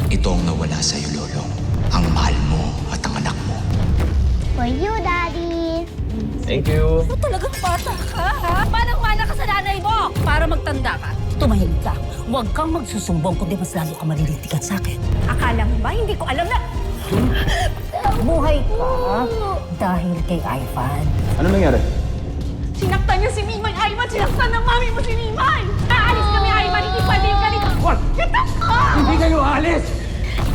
Ito ang nawala sa'yo, Lolo. Ang mahal mo at ang anak mo. For you, Daddy. Thank you. Ano talagang bata ka, ha? Manang-mana ka sa nanay mo para magtanda ka. Tumahimik ka. Huwag kang magsusumbong kundi mas lalo ka malilitikat sa akin. Akala mo ba hindi ko alam na... Buhay ka dahil kay Ivan. Ano nangyari? Sinaktan niya si Mimay, Ivan! Sinaktan ng mami mo si Mimay! Aalis kami, Ivan! Hindi pwede yung ganito! What? Get up! Hindi kayo alis!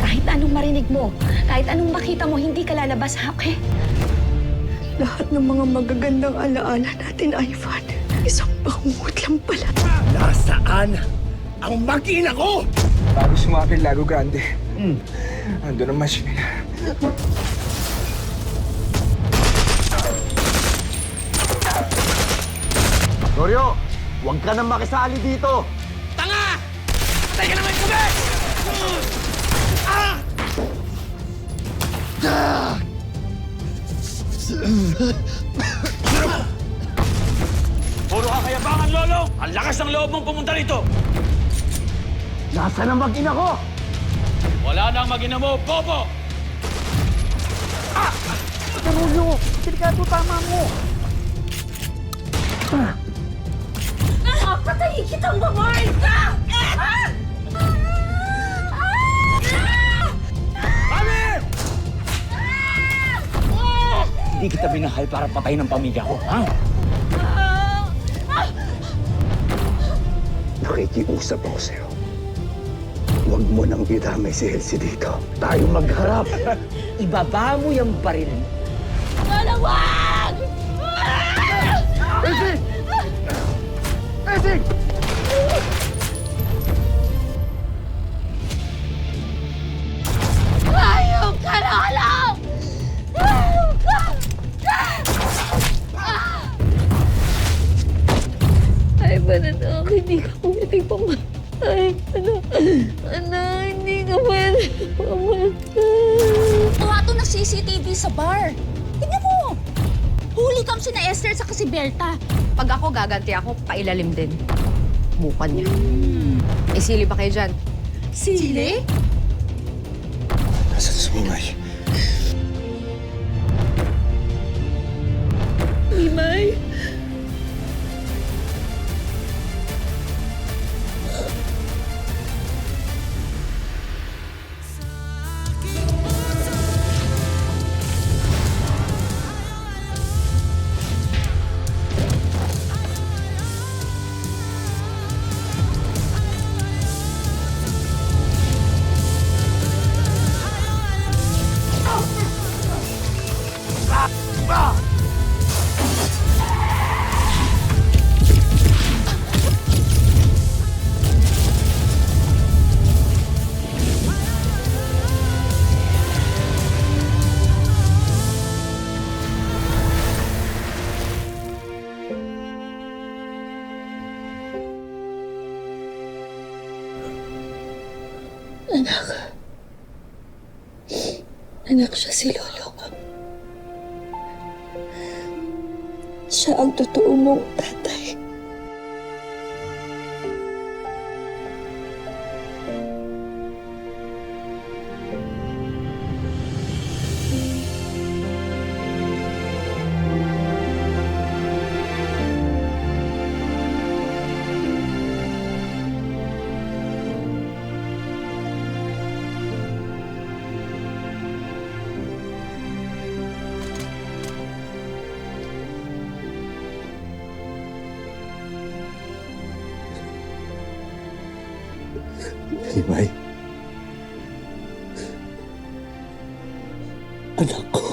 Kahit anong marinig mo, kahit anong makita mo, hindi ka lalabas, ha? Okay? Lahat ng mga magagandang alaala natin, Ivan, isang bangungot lang pala. Nasaan ang makina ko? Bago sumapit Lago Grande, ando naman siya. Norio, huwag ka nang makisali dito. Tanga! Patay ka naman, kubi! Puro kakayabangan, Lolo! Ang lakas ng loob mong pumunta rito! Nasaan ang makina ko? Wala nang mag-ina mo, Bobo! Norio, delikado tama mo. Patayin kitang babae ka! Hindi kita binahal para patayin ang pamilya ko, ha? Nakikiusap ako sa'yo. Huwag mo nang idamay si Elsie dito. Tayo magharap. Ibaba mo yung baril. Dalawag! Elsie! Elsie! Hayop ka na alam! Hayop ka! Ay, ba na hindi ka pwede pumatay? Hindi ka pwede pumatay. Kuha to ng CCTV sa bar. Tingnan mo! Huli kang sina Esther sa si Berta. Pag ako gaganti ako, pailalim din. Bukan niya. May sili ba kayo dyan? Sili? Nasaan si Mimay? Mimay? Anak siya si Lolo. Siya ang totoo mong tatay. Mimay. Anak ko.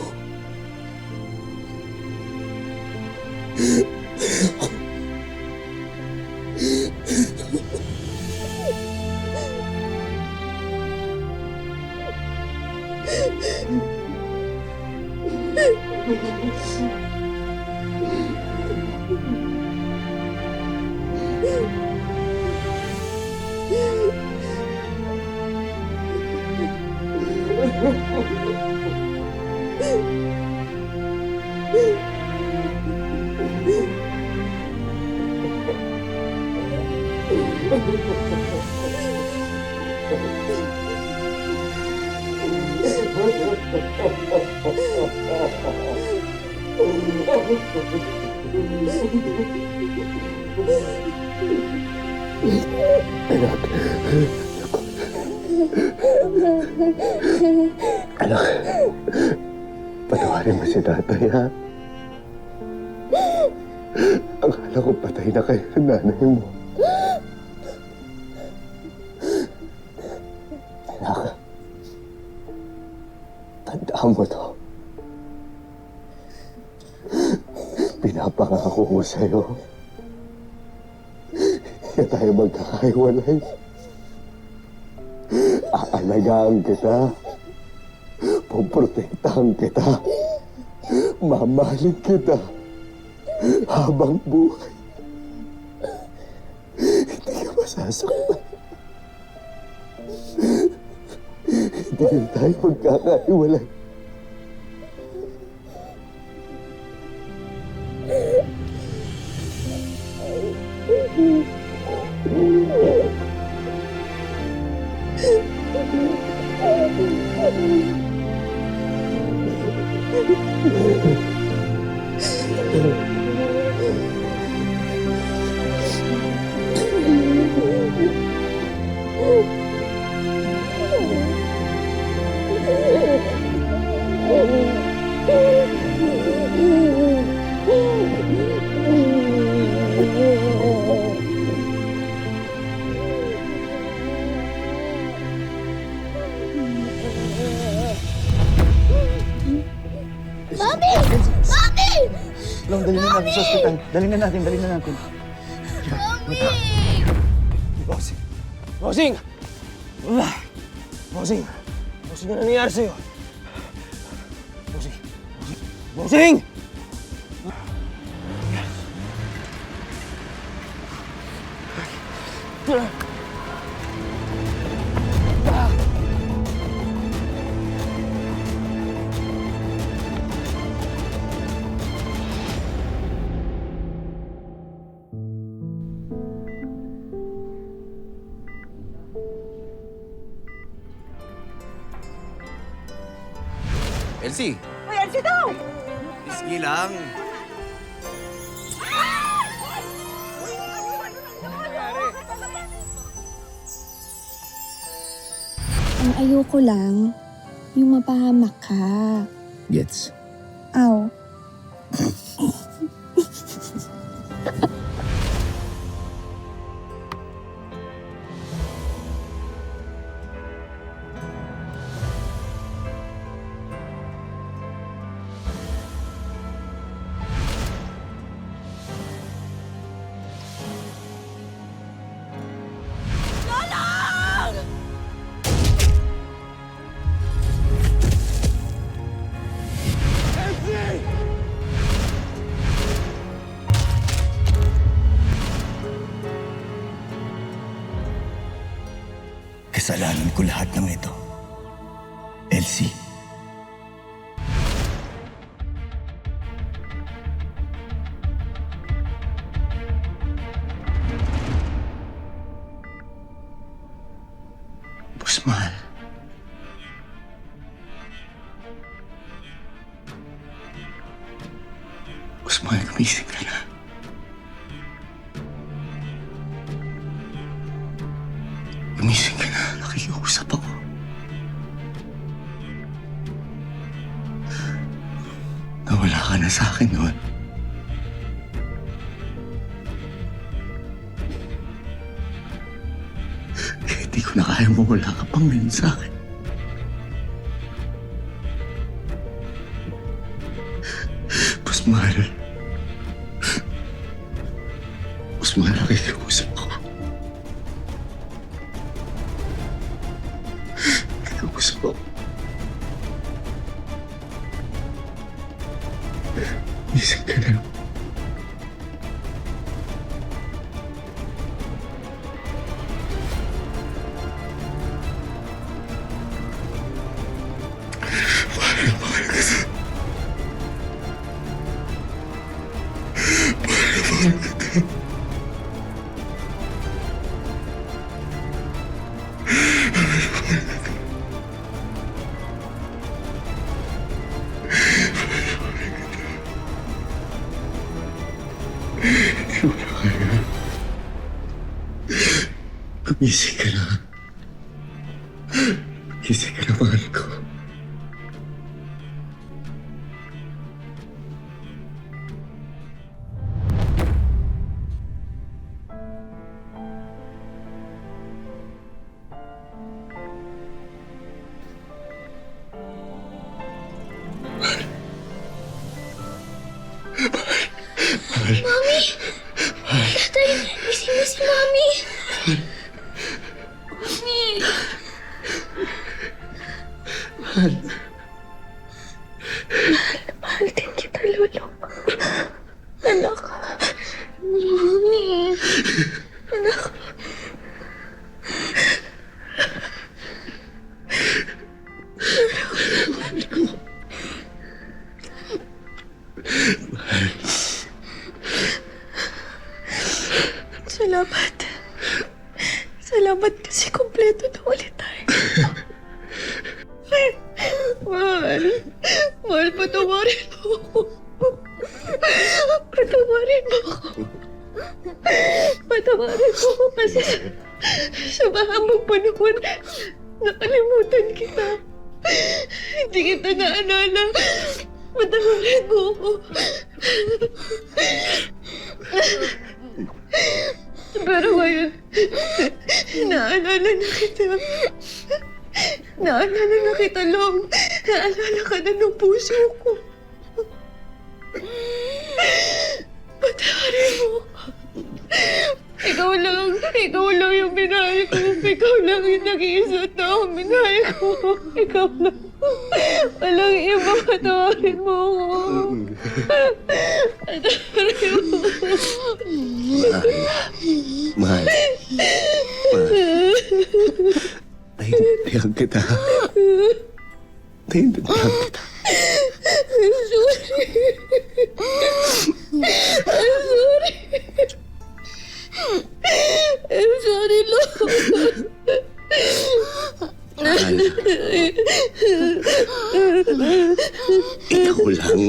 Anak, patawarin mo si tatay, ha? Akala ko patay na kayo ng nanay mo. Anak, tandaan mo to. Pinapangako ko sa'yo. Hindi tayo magkakaiwalay. Aalagaan kita. Poprotektahan kita. Mamahalin kita. Habang buhay. Hindi ka masasaktan. Hindi tayo magkakaiwalay. Long, dali na natin sa ospital. Dali na natin. Bossing! Bossing! Bossing! Bossing, ano nangyayari sa'yo? Bossing! Bossing! Elsie! Uy, Elsie daw! Sige lang. Ang ayoko lang, yung mapahamak ka. Gets. Aw. Kasalanan ko lahat ng ito. Elsie. Busmahal. Busmahal, gumising ka na. Gumising ka na. Nakikiusap ako. Nawala ka na sa akin noon. Kaya di ko na kaya mo wala ka pang ngayon sa akin. Busmahal. Busmahal, nakikiusap ako. Nakikiusap ako. Isip ka na. Mahal ka sa... Mahal ka. Gising ka na. Gising ka na, mahal ko. Tatay, gising na si Mami. Mami. Mahal din kita, Lolo. Anak. Mami. Anak. Salamat. Salamat kasi kompleto na ulit tayo. Mahal. Mahal, patawarin mo ako. Patawarin mo ako. Patawarin mo ako kasi sa mahabang panahon nakalimutan kita. Hindi kita naalala. Patawarin mo ako. Pero ngayon, naalala na kita. Naalala na kita, Long. Naalala ka na ng puso ko. Patawarin mo. Ikaw lang yung minahal ko. Ikaw lang yung nag-iisa tao minahal ko. Ikaw lang. Walang iba, patawarin mo ako. Patawarin mo. Mahal. Naiintindihan kita. Naiintindihan kita. I'm sorry. I'm sorry, Lord. Mahal. Ikaw lang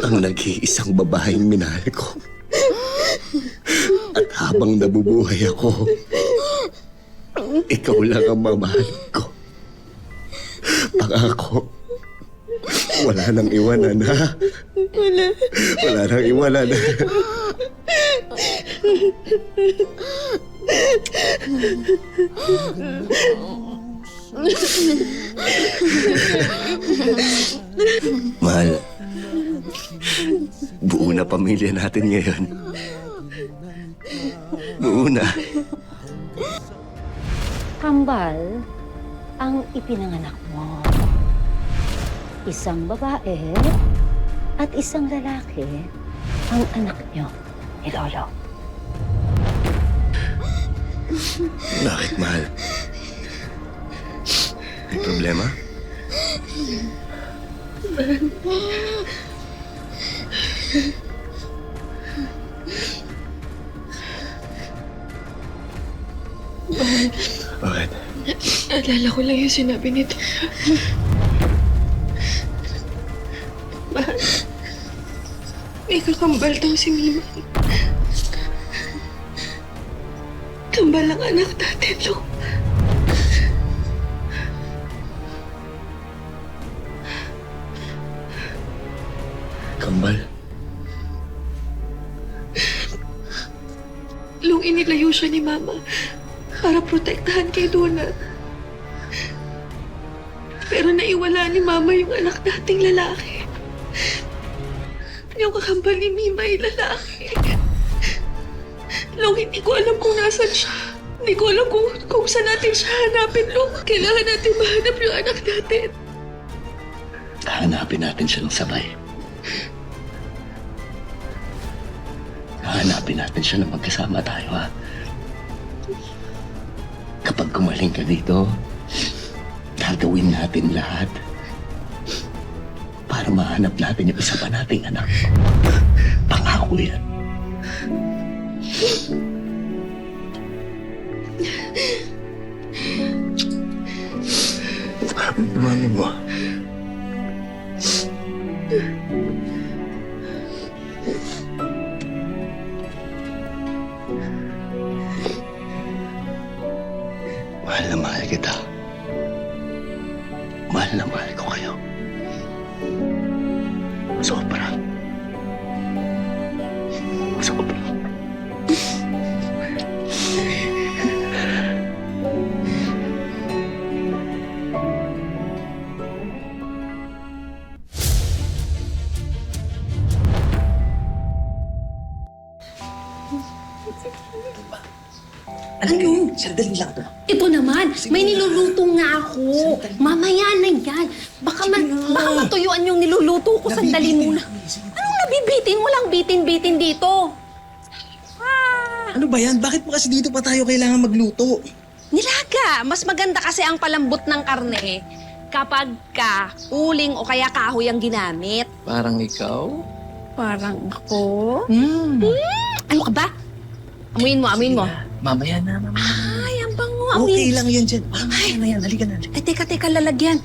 ang nag-iisang babaeng minahal ko. At habang nabubuhay ako, ikaw lang ang mamahalin ko. Pangako, wala nang iwanan, ha? Wala nang iwanan. Mahal, buo na pamilya natin ngayon. Buo na. Kambal ang ipinanganak mo. Isang babae at isang lalaki ang anak niyo ni Lolo. Bakit, mahal? May problema? Bakit? Naalala ko lang yung sinabi nito. Mahal, may kakambal daw si Mima. Kambal ang anak natin, Lo. Kambal? Long inilayo siya ni Mama para protektahan kay Donna. Pero naiwala ni Mama yung anak nating lalaki. Yung kakambal ni Mima ay lalaki. Long, hindi ko alam kung nasan siya. Hindi ko alam kung saan natin siya hanapin, Long. Kailangan natin mahanap yung anak natin. Hanapin natin siya ng sabay. Hanapin natin siya na magkasama tayo, ha? Kapag gumaling ka dito, gagawin natin lahat para mahanap natin yung isa pa nating anak. Pangako yan. Mami mo. Mahal na mahal kita. Mahal na mahal ko kayo. Sobra. Sobra. Ano? Sandali lang to. Ito naman, may niluluto nga ako. Mamaya na yan. Baka matuyuan yung niluluto ko. Sandali muna. Anong nabibitin? Walang bitin-bitin dito. Ano ba yan? Bakit pa kasi dito pa tayo kailangan magluto? Nilaga. Mas maganda kasi ang palambot ng karne kapag uling o kaya kahoy ang ginamit. Parang ikaw? Parang ako? Ano ka ba? Amuin mo. Mamaya na. Ay, ang bango. Okay lang yan dyan. Mamaya na yan. Halika na. Ay, teka, lalagyan.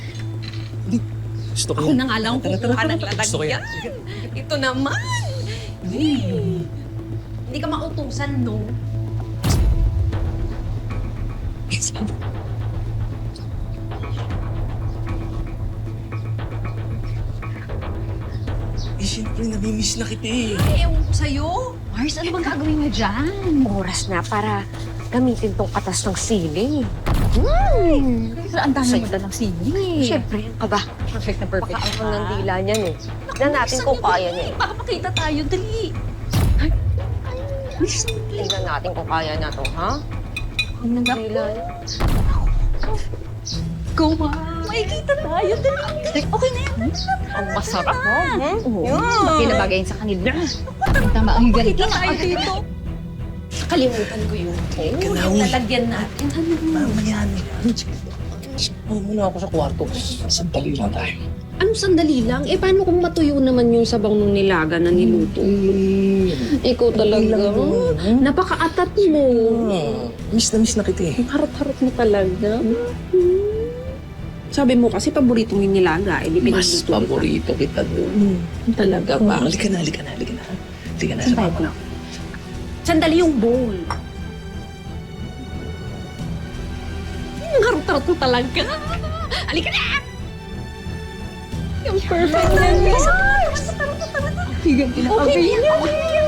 Gusto ko Ako yan. na nga lang kukuha ng Gusto ko yan. lalagyan. Ito naman. Hindi ka mautusan, no? Eh, siyempre, nabimiss na kita eh. Ay, ewan ko sa'yo. Mars, ano bang gagawin mo dyan? Oras na para gamitin tong katas ng siling. Ang dami mo dalang sili. Siyempre, aba. Perfect na perfect. Pakaangang ng dila niyan eh. Tignan natin kung kaya niya eh. Baka makita tayo, dali. Tignan natin kung kaya na to, ha? Ang dila niya. Go, ma. Makikita tayo, dali. Okay na yan. Ang masarap mo. Bagay na bagay sa kanila. Tama, ang galing. Makikita tayo dito. Kalimutan ko yun. Yung lalagyan natin. Mamaya na yan. Oh, muna ako sa kwarto. Sandali lang tayo. Anong sandali lang? Eh, paano kung matuyo naman yung sabaw ng nilaga na niluto? Ikaw talaga. Napaka-atat mo. Miss na kita eh. Ang harap-harap mo talaga. Sabi mo kasi paborito mo yung nilaga. Eh, di Mas pinagluto paborito kita doon. Talaga ba? Halika na. Halika na, sama ko lang. Sandali yung bowl. Ang harap-harap mo talaga. Halika na! Yung perfect na niya. Okay yan.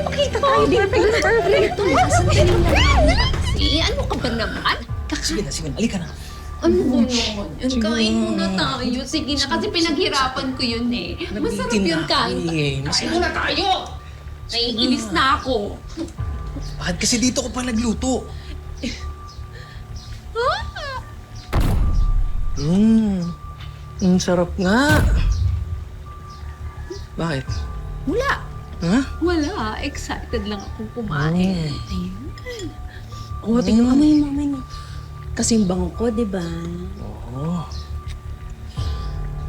Makita tayo dito. Perfect. Sandali lang. Ano ka ba naman? Sige na. Halika na. Ano ba naman? Kain muna tayo. Sige na, kasi pinaghirapan ko yun eh. Masarap yung kain. Kain muna tayo! Naiinis na ako. Bakit kasi dito ko pa nagluto? Ang sarap nga. Bakit? Wala. Ha? Wala. Excited lang akong kumain. Ayun. Oo, tingnan mo yung mamay mo. Kasi yung bango ko, di ba? Oo.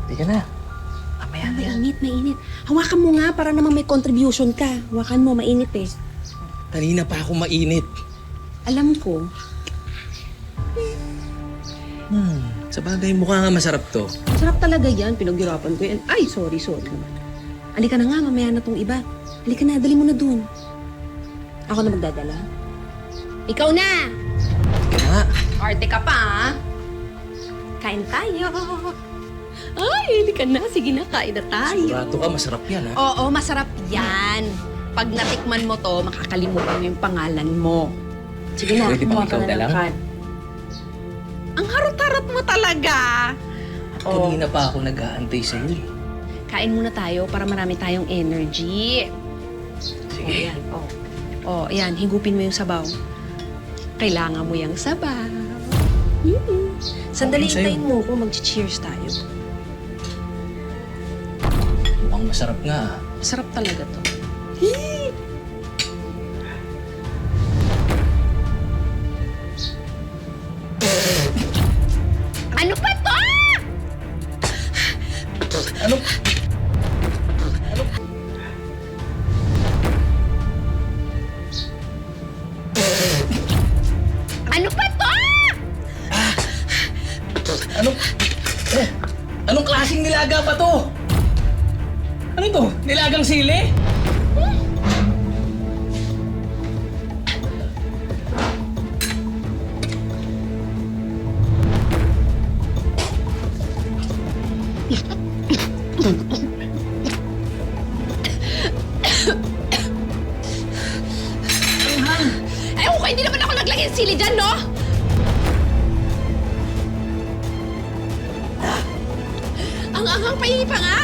Halika na. Mamaya na yan. Mainit. Hawakan mo nga para naman may contribution ka. Hawakan mo, mainit eh. Kanina pa ako mainit. Alam ko. Sa bagay, mukha nga masarap to. Masarap talaga yan. Pinaghirapan ko yan. Ay, sorry naman. Halika na nga, mamaya na tong iba. Halika na, dali mo na dun. Ako na magdadala. Ikaw na! Halika na. Arte ka pa, ha? Kain tayo. Ay, halika na. Sige na, kain na tayo. Sigurado ka, masarap yan, ha? Oo, masarap yan. Pag natikman mo to, makakalimutan mo yung pangalan mo. Sige na, Pwede bang kumuha ka ikaw na na ng lang? card. Ang harap-harap mo talaga. Kanina pa ako nag-aantay sa'yo, eh. Kain muna tayo para marami tayong energy. Sige. Yan. Yan. Higupin mo yung sabaw. Kailangan mo yung sabaw. Sandali, Okay sa'yo. hintayin mo ko. Mag-cheers tayo. Mukhang masarap nga, ah. Masarap talaga to. Ano ba to? Ano? Ano ba to? Anong klaseng nilaga pa to? Ano to? Nilagang sili? Hindi naman ako naglagay ng sili dyan, no? Ang anghang pa nga!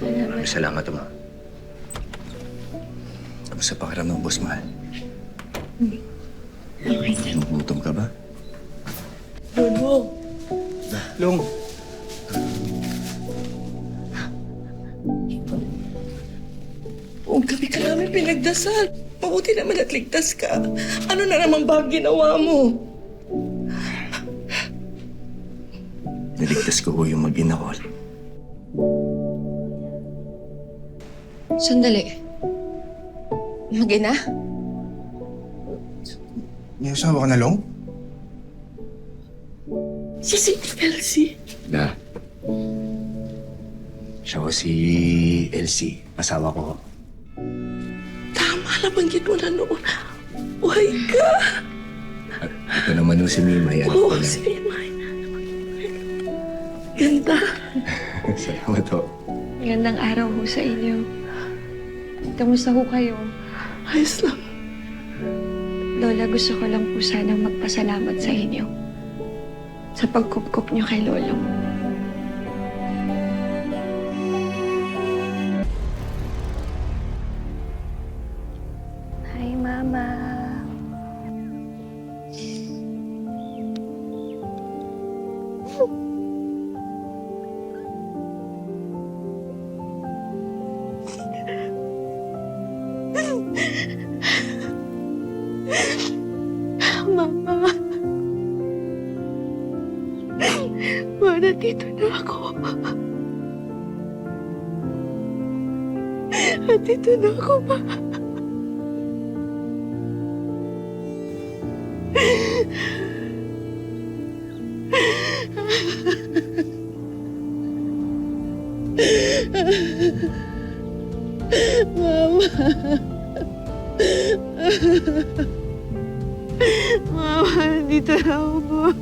Maraming salamat, Ama. Kamusta pakiramdam, Boss Mahal? Nagugutom ka ba? Long! Buong gabi ka namin pinagdasal. Mabuti naman at ligtas ka. Ano na naman ba ang ginawa mo? Naligtas ko ho yung mag-ina ko. Sandali. Mag-ina? May asawa ka na, Long? Si Elsie. Na. Siya ko si Elsie, asawa ko. Tama na banggit mo na noon. Buhay ka. At ito naman ho si Mimay, anak ko Oo, lang. si May. Ganda. Salamat ho. Magandang araw ho sa inyo. Kamusta ho kayo? Ayos lang. Lola, gusto ko lang po sanang magpasalamat sa inyo. Sa pagkupkup niyo kay Lolo. Hi, Mama. Mama. Ma, nandito na ako. Nandito na ako, Ma. Mama. Mama, nandito na ako.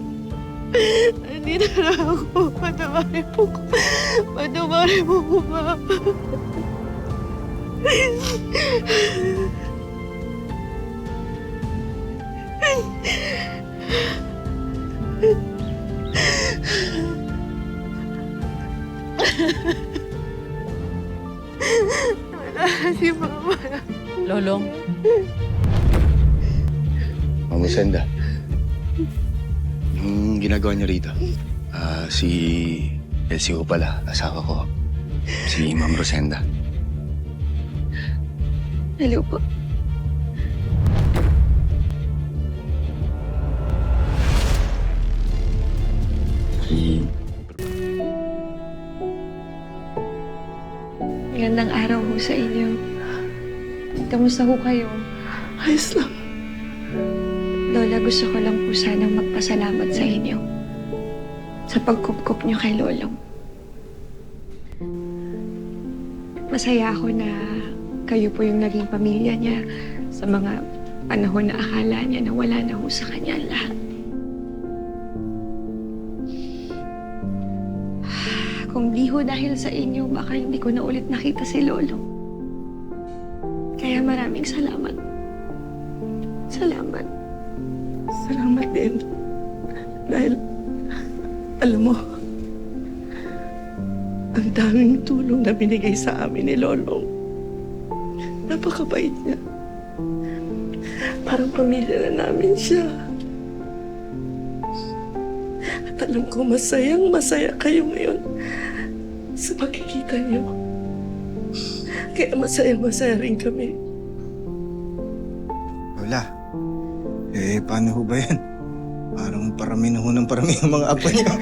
Nandito na ako. Patawarin mo ko. Patawarin mo ko, Mama. Wala si Mama. Lolong. Mama Senda. Yung ginagawa niya rito, si Elsie ko pala, asawa ko. Si Ma'am Rosenda. Hello po. Si... Magandang araw ho sa inyo. Kamusta ho kayo? Ayos lang. Lola, gusto ko lang po sanang magpasalamat sa inyo. Sa pagkupkup niyo kay Lolong. Masaya ako na kayo po yung naging pamilya niya sa mga panahon na akala niya na wala na ho sa kanya ang lahat. Kung di ho dahil sa inyo, baka hindi ko na ulit nakita si Lolong. Kaya maraming salamat. Salamat. Salamat din. Dahil, alam mo, ang daming tulong na binigay sa amin ni Lolong. Napakabait niya. Parang pamilya na namin siya. At alam ko masayang-masaya kayo ngayon sa pagkikita niyo. Kaya masayang-masaya rin kami. Lola, paano ho ba yan? Parang parami na ho ng parami ang mga apo niyo.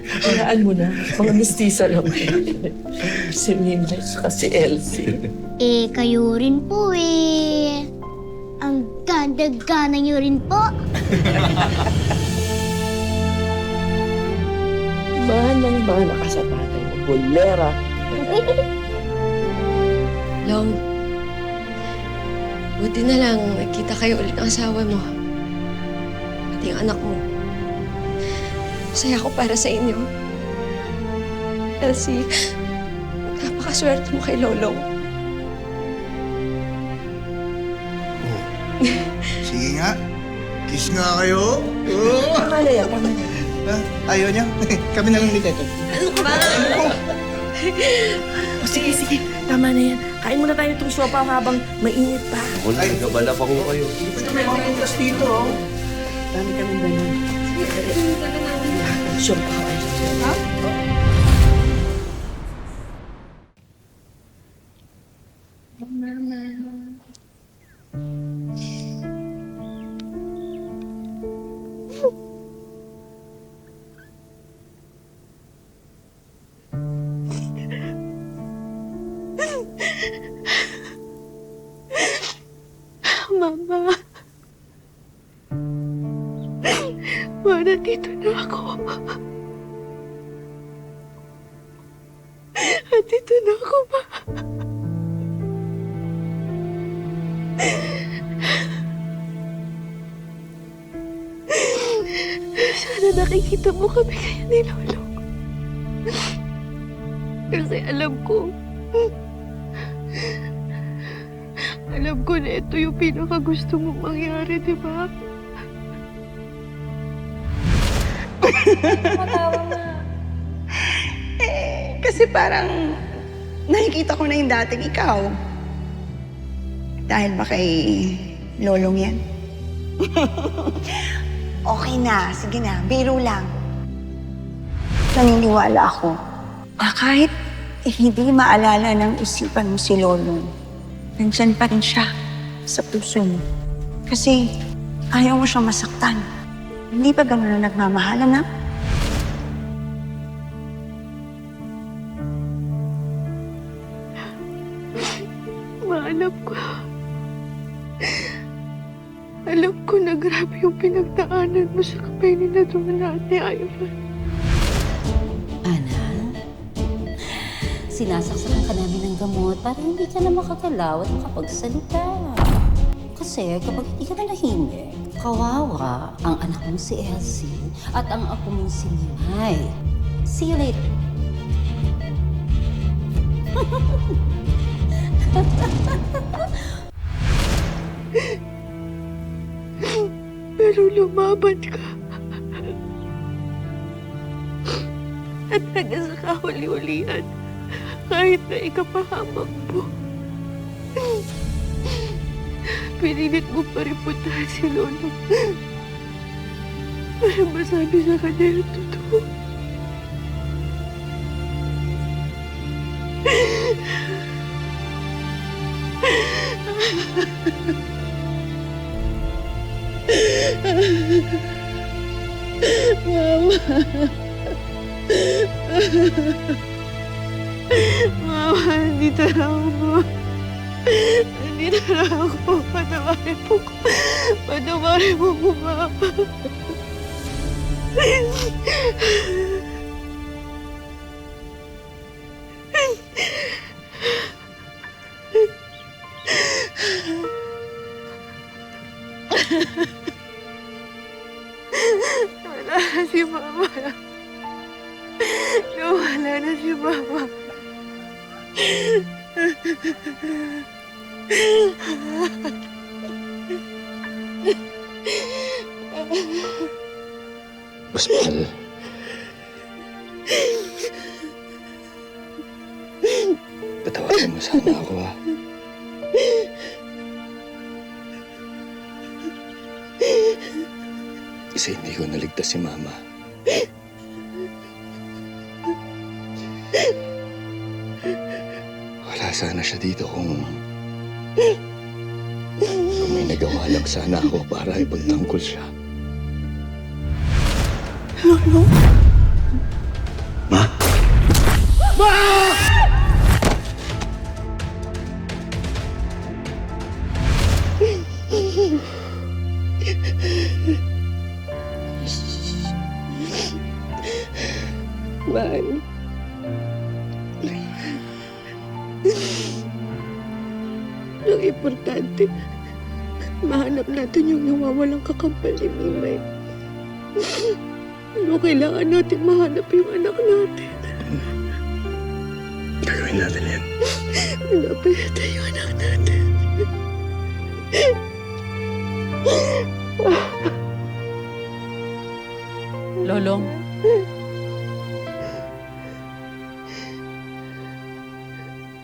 Hayaan mo na. Mga mistisa lang. Si Mimay at si Elsie. Kayo rin po Ang ganda-gana niyo rin po. Manang-mana ka sa tatay mo, bolera. Long. Buti na lang nakita kayo ulit ng asawa mo. At yung anak mo. Masaya ako para sa inyo. Elsie, napakaswerte mo kay Lolong. Sige nga. Kiss nga kayo. Oh. Tama na yan, tama na. Ayaw niya? Kami na lang ni Teto. Ano ka ba? O sige, sige. Tama na yan. Kain muna tayo itong sopa habang mainit pa. Wala, nagkabala pa ko kayo. May mga butas dito, oh. Dami kami ganun. Sopa ka kayo. Ha? Mama. Ma, nandito na ako. Nandito na ako, Ma. Sana nakikita mo kami kaya ni Lolo. Kasi alam ko na ito yung pinakagusto mong mangyari, di ba? Matawa na. Kasi parang nakikita ko na yung dating ikaw. Dahil ba kay Lolong yan? Okay na, sige na, biro lang. Naniniwala ako na kahit hindi maalala ng isipan mo si Lolong, nandyan pa rin siya sa puso mo. Kasi ayaw mo siyang masaktan. Hindi ba gano'n na nagmamahalan na? Maalam ko. Alam ko na grabe yung pinagdaanan mo sa kamay ni Naduna at ni Ivan. Ana, sinasaksakan ka namin ng gamot para hindi ka na makagalaw at makapagsalita. Kasi kapag hindi ka na nahimik, kawawa ang anak mong si Elsie at ang apo mong si Mimay. See you later. Pero lumaban ka. At hanggang sa kahuli-hulian, kahit na ikapahamak mo, pinilit mo pa rin puntahan si Lolo. Para masabi sa kanya yung totoo. Mama. Mama, nandito na ako. Nandito na ako. Patawarin mo ko. Patawarin mo ko, Mama. Wala na si Mama. Nawala na si Mama. Pascal. Patawarin mo sana ako, ha? Kasi hindi ko naligtas si Mama. Wala sana siya dito kung may nagawa lang sana ako para ipagtanggol siya. Lolo? Ma? Ma! Mahal. Ang importante, mahanap natin yung nawawalang kakampal ni Mimay. Ano kailangan natin mahanap yung anak natin? Gagawin natin yan. Hanapin natin yung anak natin. Lolong,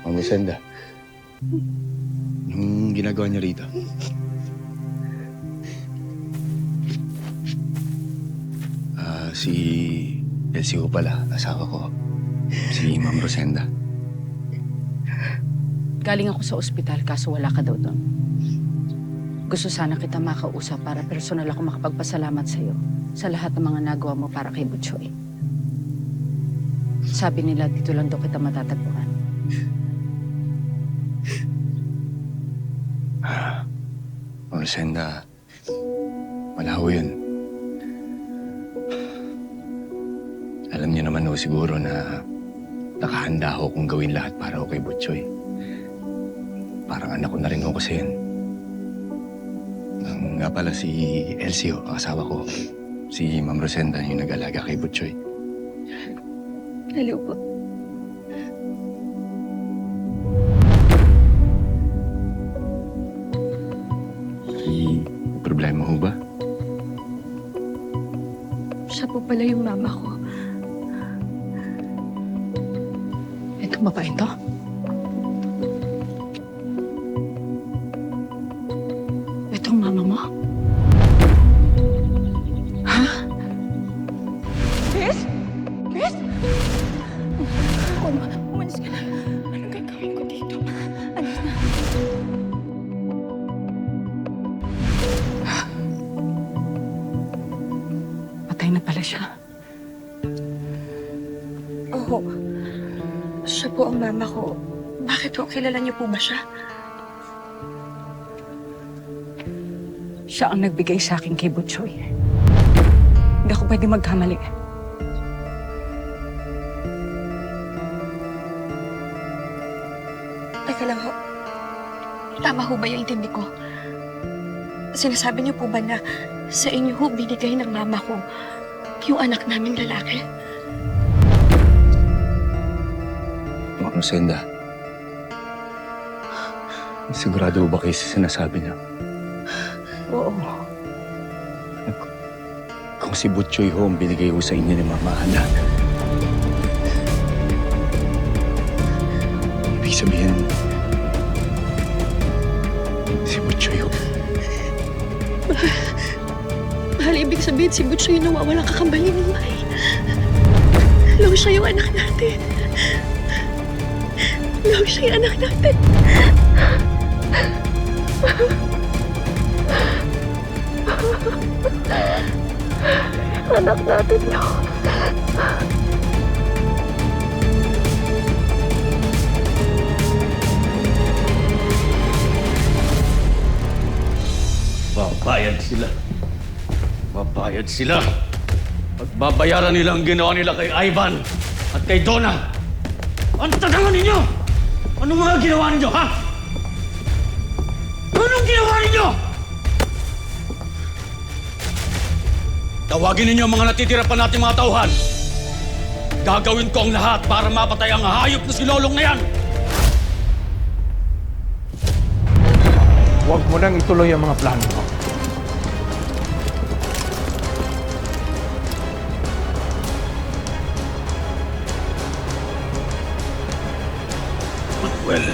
Ma'am Rosenda, anong ginagawa niyo rito? Si Elsie ko pala, asawa ko. Si Ma'am Rosenda. galing ako sa ospital kaso wala ka daw doon. Gusto sana kita makausap para personal ako makapagpasalamat sa'yo sa lahat ng mga nagawa mo para kay Butchoy. Sabi nila dito lang daw kita matatagpuan. Ma'am Rosenda, wala ho yun. Alam niyo naman ho siguro na nakahanda ho kung gawin lahat para ho kay Butchoy. Parang anak ko na rin ho kasi yun. Nga pala si Elsie ho, ang asawa ko. Si Ma'am Rosenda yung nag-alaga kay Butchoy. Hello po. May problema ho ba? Siya po pala yung mama ko. Itong babae to? Itong mama mo? Ha? Bes? Bes? Umalis ka na. Anong gagawin ko dito? Alis na. Patay na pala siya. Oo. Siya po ang mama ko. Bakit po? Kilala niyo po ba siya? Siya ang nagbigay sa akin kay Butchoy. Hindi ako pwede magkamali. Teka lang ho. Tama ho ba yung intindi ko? Sinasabi niyo po ba na sa inyo ho binigay ng mama ko yung anak naming lalaki? Ma'am Rosenda, sigurado ba kayo sa sinasabi niya? Oo. Kung si Butchoy ho ang binigay ho sa inyo ni Mama Ana, ibig sabihin, si Butchoy ho. Mahal, ibig sabihin si Butchoy yung nawawalang kakambali ni May. Alam siya yung anak natin. Alam siya yung anak natin. Anak natin yun. Babayad sila. Babayad sila. Pagbabayaran nila ang ginawa nila kay Ivan at kay Donna. Ang tatangan ninyo! Anong mga ginawa ninyo, ha? Anong ginawa ninyo? Tawagin ninyo ang mga natitira pa nating mga tauhan. Gagawin ko ang lahat para mapatay ang hayop na si Lolong na yan. Huwag mo nang ituloy ang mga plano mo. Manuel,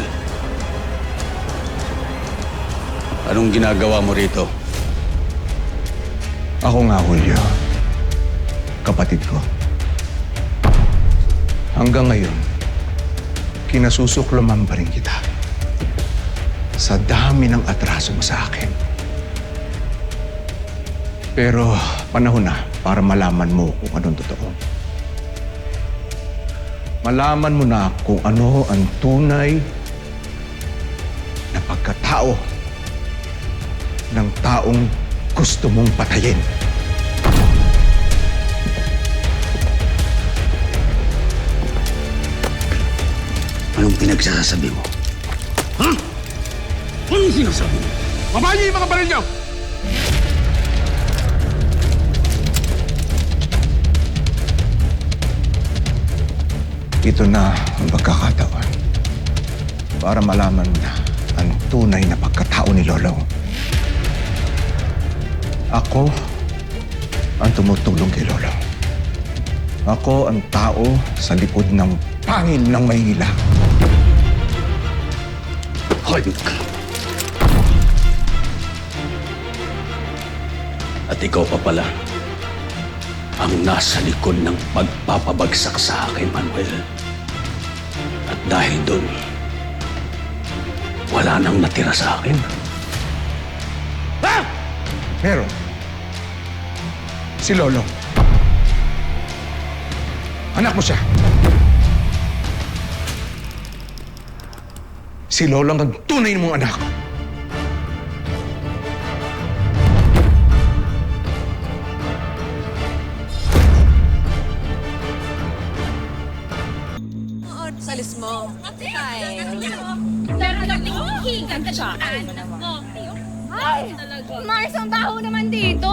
anong ginagawa mo rito? Ako nga, Julio. Kapatid ko. Hanggang ngayon, kinasusuklaman pa rin kita. Sa dami ng atraso mo sa akin. Pero panahon na para malaman mo kung anong totoo. Malaman mo na kung ano ang tunay na pagkatao ng taong gusto mong patayin. Anong pinagsasabi mo? Ha? Anong sinasabi mo? Babayi yung mga baril niyo! Ito na ang pagkakataon para malaman na ang tunay na pagkatao ni Lolo. Ako ang tumutulong kay Lolo. Ako ang tao sa likod ng pangil ng Maynila. Hayop ka. At ikaw pa pala ang nasa likod ng pagpapabagsak sa akin, Manuel. At dahil doon, wala nang natira sa akin. Meron. Si Lolo. Anak mo siya. Si Lolo ang tunay mong anak. Salis mo. Pero nagtingin ka siya. Ay, Mars, ang baho naman dito.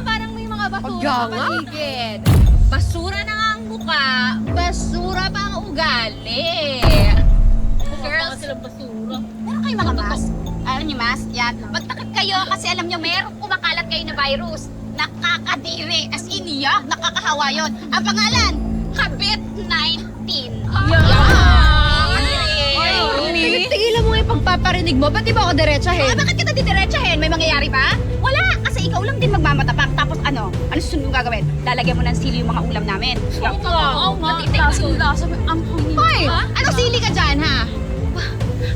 Parang may mga basura sa paligid. Basura na nga ang mukha, basura pa ang ugali. Girls, meron kayo mga mask? Alam niyo, mask? Yan. Magtakip kayo kasi alam niyo, meron kumakalat kayo na virus. Nakakadiri. As in, nakakahawa yun. Ang pangalan, COVID-19. Tigilan mo nga yung pagpaparinig mo. Ba't di ba ako diretsahin? Bakit kita didiretsahin? May mangyayari ba? Wala! Kasi ikaw lang din magmamatapak. Tapos ano susunod mong gagawin? Lalagyan mo ng sili yung mga ulam namin. Oo nga. Hoy! Ano sili ka dyan, ha?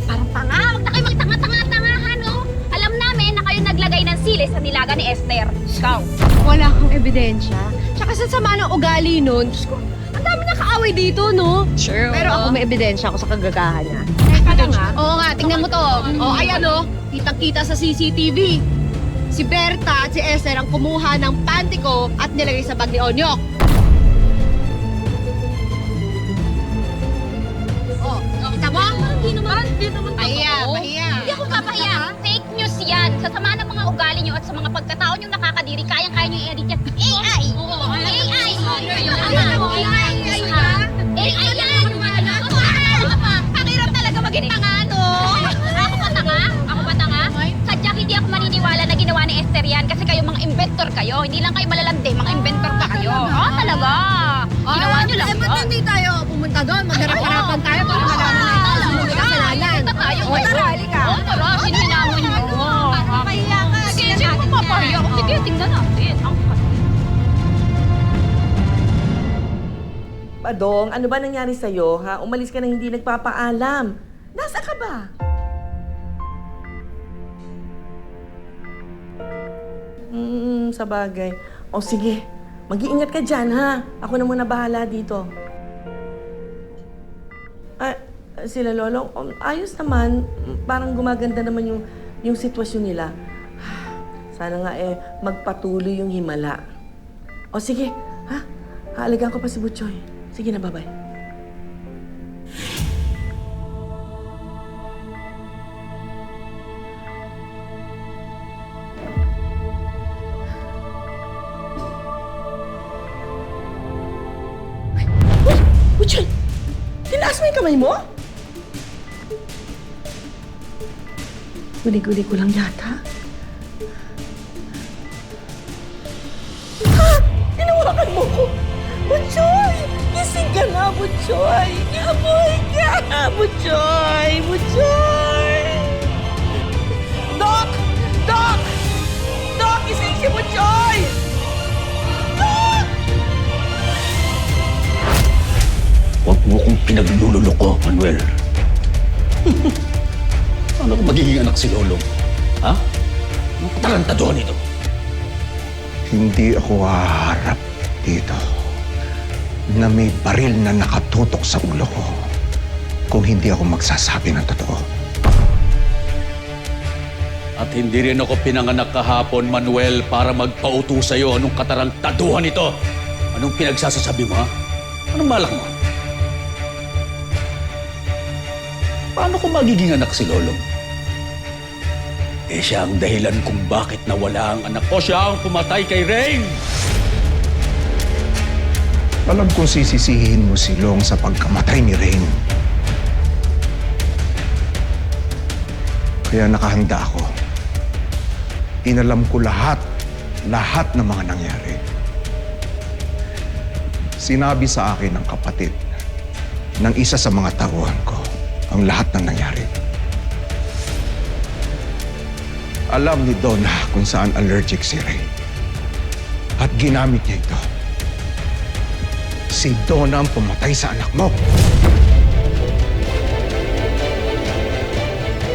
Parang tanga. Huwag na kayo magtanga-tanga-tangahan, no? Alam namin na kayo naglagay ng sili sa nilaga ni Esther. Ikaw. Wala akong ebidensya. Tsaka sa sama ng ugali nun, Diyos ko, ang dami na kaaway dito, no? Sure. Pero ako may ebidensya ako sa kagagahan niya. Oo nga, tingnan mo to. Oh, ayan, oh. Kitang-kita sa CCTV. Si Berta at si Esther ang kumuha ng panty ko at nilagay sa bag ni Onyok. Oh, kita mo? Parang hindi naman Mahiya, mahiya. Hindi ako papahiya. Fake news yan. Sa sama ng mga ugali nyo at sa mga pagkatao nyo nakakadiri, kayang-kaya nyo i-edit yan. AI! AI! AI yan! Pakirap talaga maging tanga, no? Ako ba tanga? Ako ba tanga? Sadyak hindi ako maniniwala na ginawa ni Esther yan kasi kayo mga inventor kayo. Hindi lang kayo malalandi, mga inventor pa kayo. Talaga. Ginawa nyo lang. Ba't hindi tayo pumunta doon? Magharap-harapan tayo para malaman na ito. Sino may kasalanan? O, tara, halika. O, tara, sininaman nyo. Parang mahiya ka. Sige, sino mo mapahiya ko? Sige, tingnan natin. Ang Padong, ano ba nangyari sa'yo, ha? Umalis ka na hindi nagpapaalam. Nasa ka ba? Sa bagay. O sige, mag-iingat ka dyan, ha? Ako na muna bahala dito. Sila Lolo, ayos naman. Parang gumaganda naman yung sitwasyon nila. Sana nga magpatuloy yung himala. O sige, ha? Haaligan ko pa si Butchoy. Sige na, bye-bye. Butchoy! Tinaas mo yung kamay mo? Guli-guli ko lang yata. Ha? Tinawakan mo ko! Butchoy! Gising ka na, Butchoy! Amoy ka! Butchoy! Butchoy! Doc! Doc! Doc! Gising si Butchoy! Doc! Huwag mo kong pinaglululoko, Manuel. Paano kung magiging anak si Lolo? Ha? Ang patalantaduhan ito. Hindi ako haharap dito na may baril na nakatutok sa ulo ko kung hindi ako magsasabi ng totoo. At hindi rin ako pinanganak kahapon, Manuel, para magpauto sa'yo. Anong katarantaduhan ito? Anong pinagsasasabi mo, ha? Anong malak mo? Paano kung magiging anak si Lolo? Siya ang dahilan kung bakit nawala ang anak ko. Siya ang pumatay kay Rain! Alam kong sisisihin mo si Long sa pagkamatay ni Rain. Kaya nakahanda ako. Inalam ko lahat ng mga nangyari. Sinabi sa akin ng kapatid ng isa sa mga tauhan ko ang lahat ng nangyari. Alam ni Donna kung saan allergic si Ray. At ginamit niya ito. Si Donna ang pumatay sa anak mo.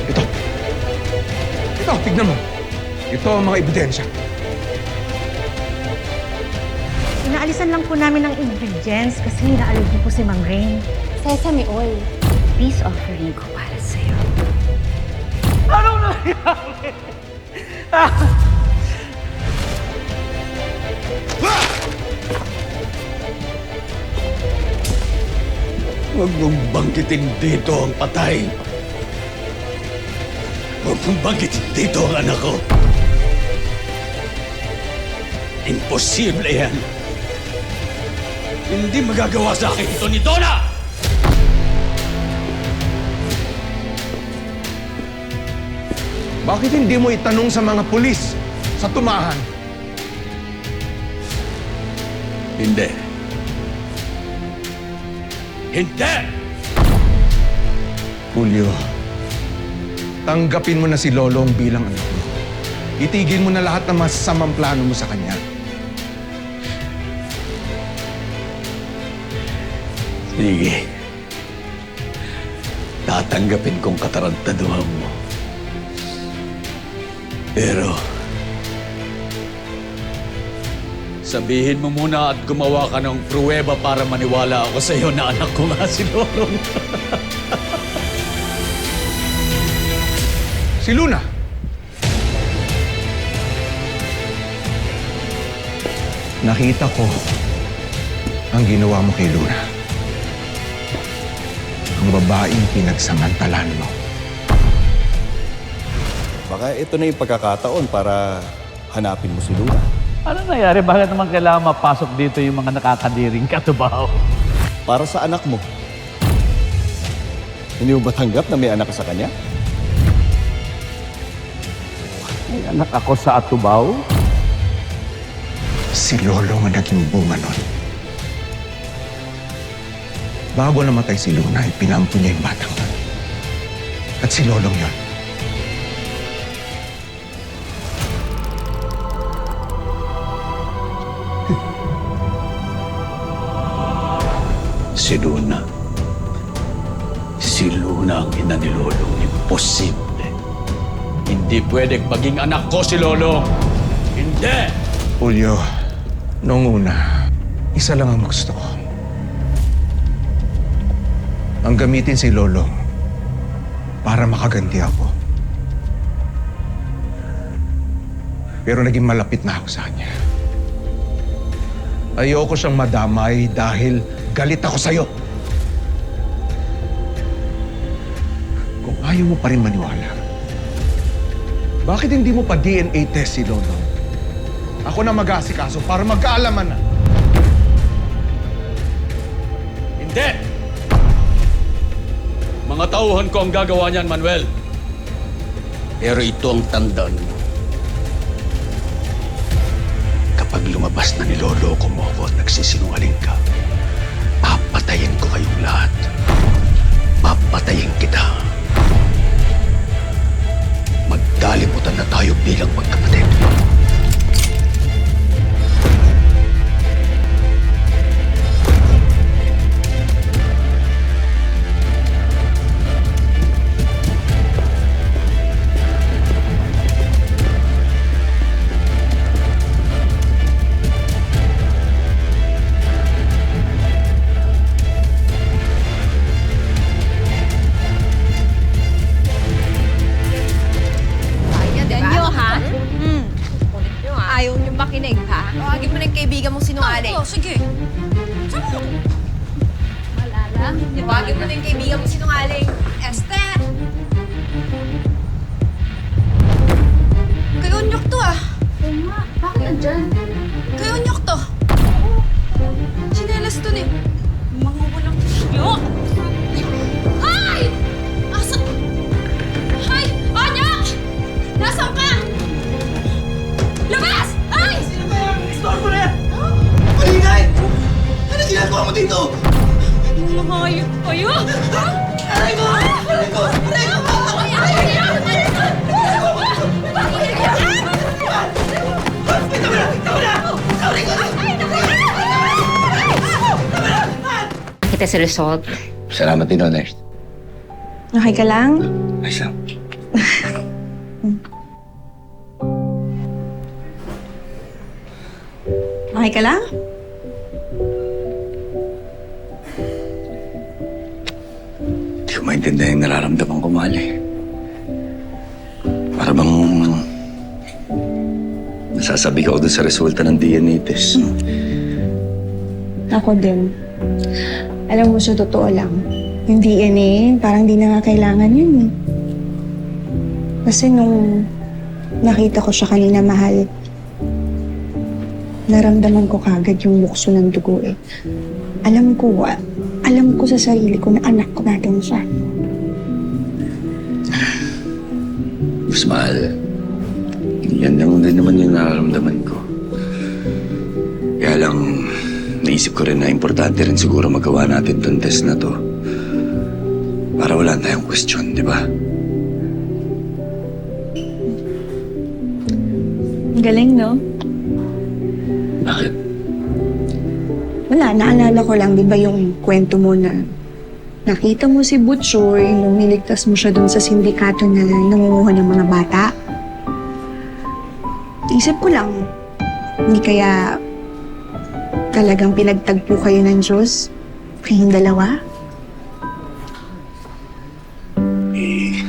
Ito, tignan mo. Ito ang mga ebidensya. Inaalisan lang po namin ng ingredients kasi na-allergy po si Mang Rain. Sesame oil. Peace offering ko para sa'yo. Anong nangyari? Huwag mong banggitin dito ang patay. Huwag mong banggitin dito ang anak ko. Imposible yan. Hindi magagawa sa akin ito ni Donna! Bakit hindi mo itanong sa mga pulis sa tumahan? Hindi. Hindi! Julio, tanggapin mo na si Lolong bilang anak mo. Itigil mo na lahat ng masasamang plano mo sa kanya. Sige. Tatanggapin kong katarantaduhan mo. Pero, sabihin mo muna at gumawa ka ng pruweba para maniwala ako sa iyo na anak ko nga si Lolong. Si Luna! Nakita ko ang ginawa mo kay Luna. Ang babaeng pinagsamantalan mo. Baka ito na yung pagkakataon para hanapin mo si Luna. Ano nangyari? Bakit naman kailangan mapasok dito yung mga nakakadiring katubaw? Para sa anak mo. Hindi mo ba tanggap na may anak ka sa kanya? May anak ako sa atubaw? Si Lolo ang naging bunga nun. Bago namatay si Luna, ipinampo niya yung batang nun. At si Lolong yun. Si Luna. Si Luna ang ina ni Lolong. Imposible. Hindi pwedeng maging anak ko si Lolong. Hindi! Julio, noong una, isa lang ang gusto ko. Ang gamitin si Lolong para makaganti ako. Pero naging malapit na ako sa kanya. Ayoko siyang madamay dahil galit ako sa'yo. Kung ayaw mo pa rin maniwala, bakit hindi mo pa DNA test si Lolong? Ako na mag-aasikaso para magkaalaman na. Hindi! Mga tauhan ko ang gagawa niyan, Manuel. Pero ito ang tandaan mo. Kapag lumabas na niloloko mo ako at nagsisinungaling ka, papatayin ko kayong lahat. Papatayin kita. Magdalimutan na tayo bilang magkapatid. Ayaw niyo makinig, ha? Tawagin mo na yung kaibigan mong sinungaling. Oo, sige. Saan mo? Malala. Tawagin mo na yung kaibigan mong sinungaling. Esther! Kayo unyok to, ah. Oo nga. Bakit nandyan? Kayo unyok to. Chinelas Sinelas to eh. Mga walang yo! Hay! Asa? Hay! Anya! Nasaan ka? Labas! Hay! Sino ba yan? Store mo na yan! Malingay! Ano ginagawa mo dito? Mga hayop kayo! Aray ko! Aray ko! Aray ko! Kita sa result. Salamat din, Honest. Okay ka lang? Ayos lang. Okay ka lang? Hindi ko maintindihan yung nararamdaman ko, mahal eh. Para bang nasasabi ka dun sa resulta ng DNA test. Ako din. Alam mo, sa totoo lang, yung DNA, parang di na nga kailangan yun eh. Kasi nung nakita ko siya kanina, mahal, naramdaman ko kagad yung bukso ng dugo eh. Alam ko sa sarili ko na anak ko natin siya. Mas mahal. Yan lang din naman yung nararamdaman ko. Kaya lang, naisip ko rin na importante rin siguro magawa natin tong test na to. Para wala tayong question, di ba? Galing, no? Bakit? Wala, naalala ko lang, di ba yung kwento mo na nakita mo si Butchoy nung niligtas mo siya dun sa sindikato na nangunguha ng mga bata? Isip ko lang, hindi kaya talagang pinagtagpo kayo ng Diyos? Kayong dalawa? Eh,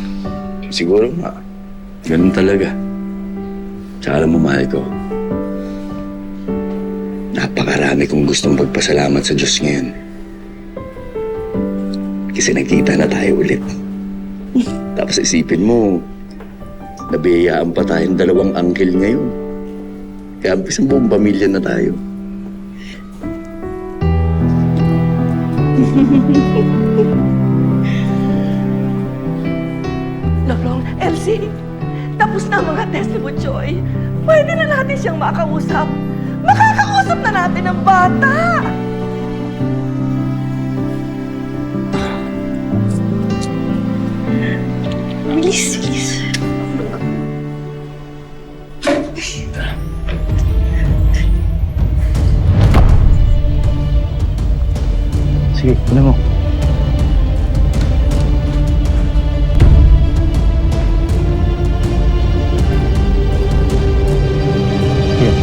siguro nga. Ganun talaga. Tsaka alam mo, mahal ko, napakarami kong gustong pagpasalamat sa Diyos ngayon. Kasi nagkita na tayo ulit. Tapos isipin mo, nabiyayaan pa tayong dalawang uncle ngayon. Kaya isang buong pamilya na tayo. Lolong, Elsie, tapos na ang mga test ni Butchoy. Pwede na natin siyang makausap. Makakausap na natin ang bata! Bilis, bilis. Sige, kunin mo. Here.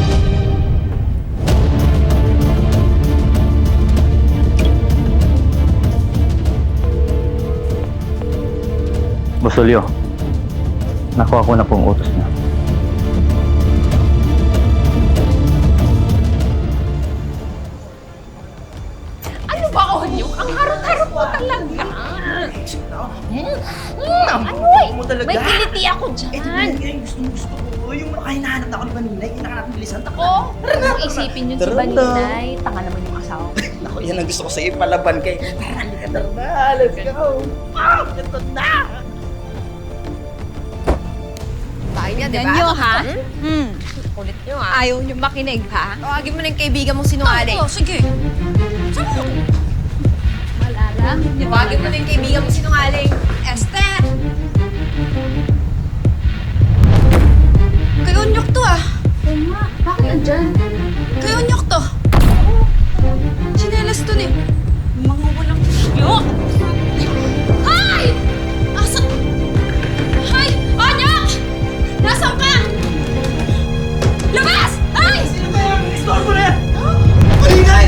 Bosolyo, nakuha ko na pong utos niya. Ano ba, Onyo? Ang harap-harap mo talaga. Ano eh? May kiliti ako dyan. Gusto ko. Yung hinahanap na ako ni Baninay, kailangan natin bilisan. Oo. Huwag isipin yun si Baninay. Tanga naman yung asawa ko. Ako, yan ang gusto ko sa'yo, palaban kay. Tara, halika na. Let's go. Ito na. Tayo niya, di ba? Yan nyo, ha? Kulit nyo, ha? Ayaw nyo makinig, ha? Tawagin mo na yung kaibigan mong sinungaling. Oo, sige. Saan mo? Malala. Tawagin mo na yung kaibigan mong sinungaling. Esther! Kay Onyok to, ah. Oo nga. Bakit andyan? Kay Onyok to. Sinelas to eh. Mga walang yo! Hay! Asa? Hay! Onyok! Nasaan ka? Labas! Hay! Sino ba yan? Store mo na yan! Malingay!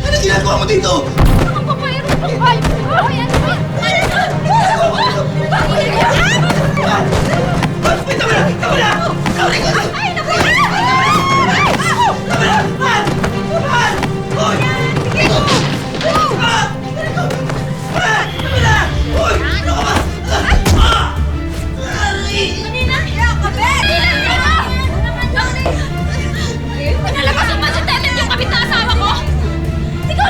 Ano ginagawa mo dito? Ang papayaro pa kayo. Ay, ano ba? Wait, tama na! Tama na! Sorry ko! Ay, naku! Tama na! Man! Man! Uy! Dito! Man! Man! Tama na! Uy! Ano ka ba? Aray! Kanina! Kape! Pinalabas ang masitelit yung kapit na asawa ko! Ikaw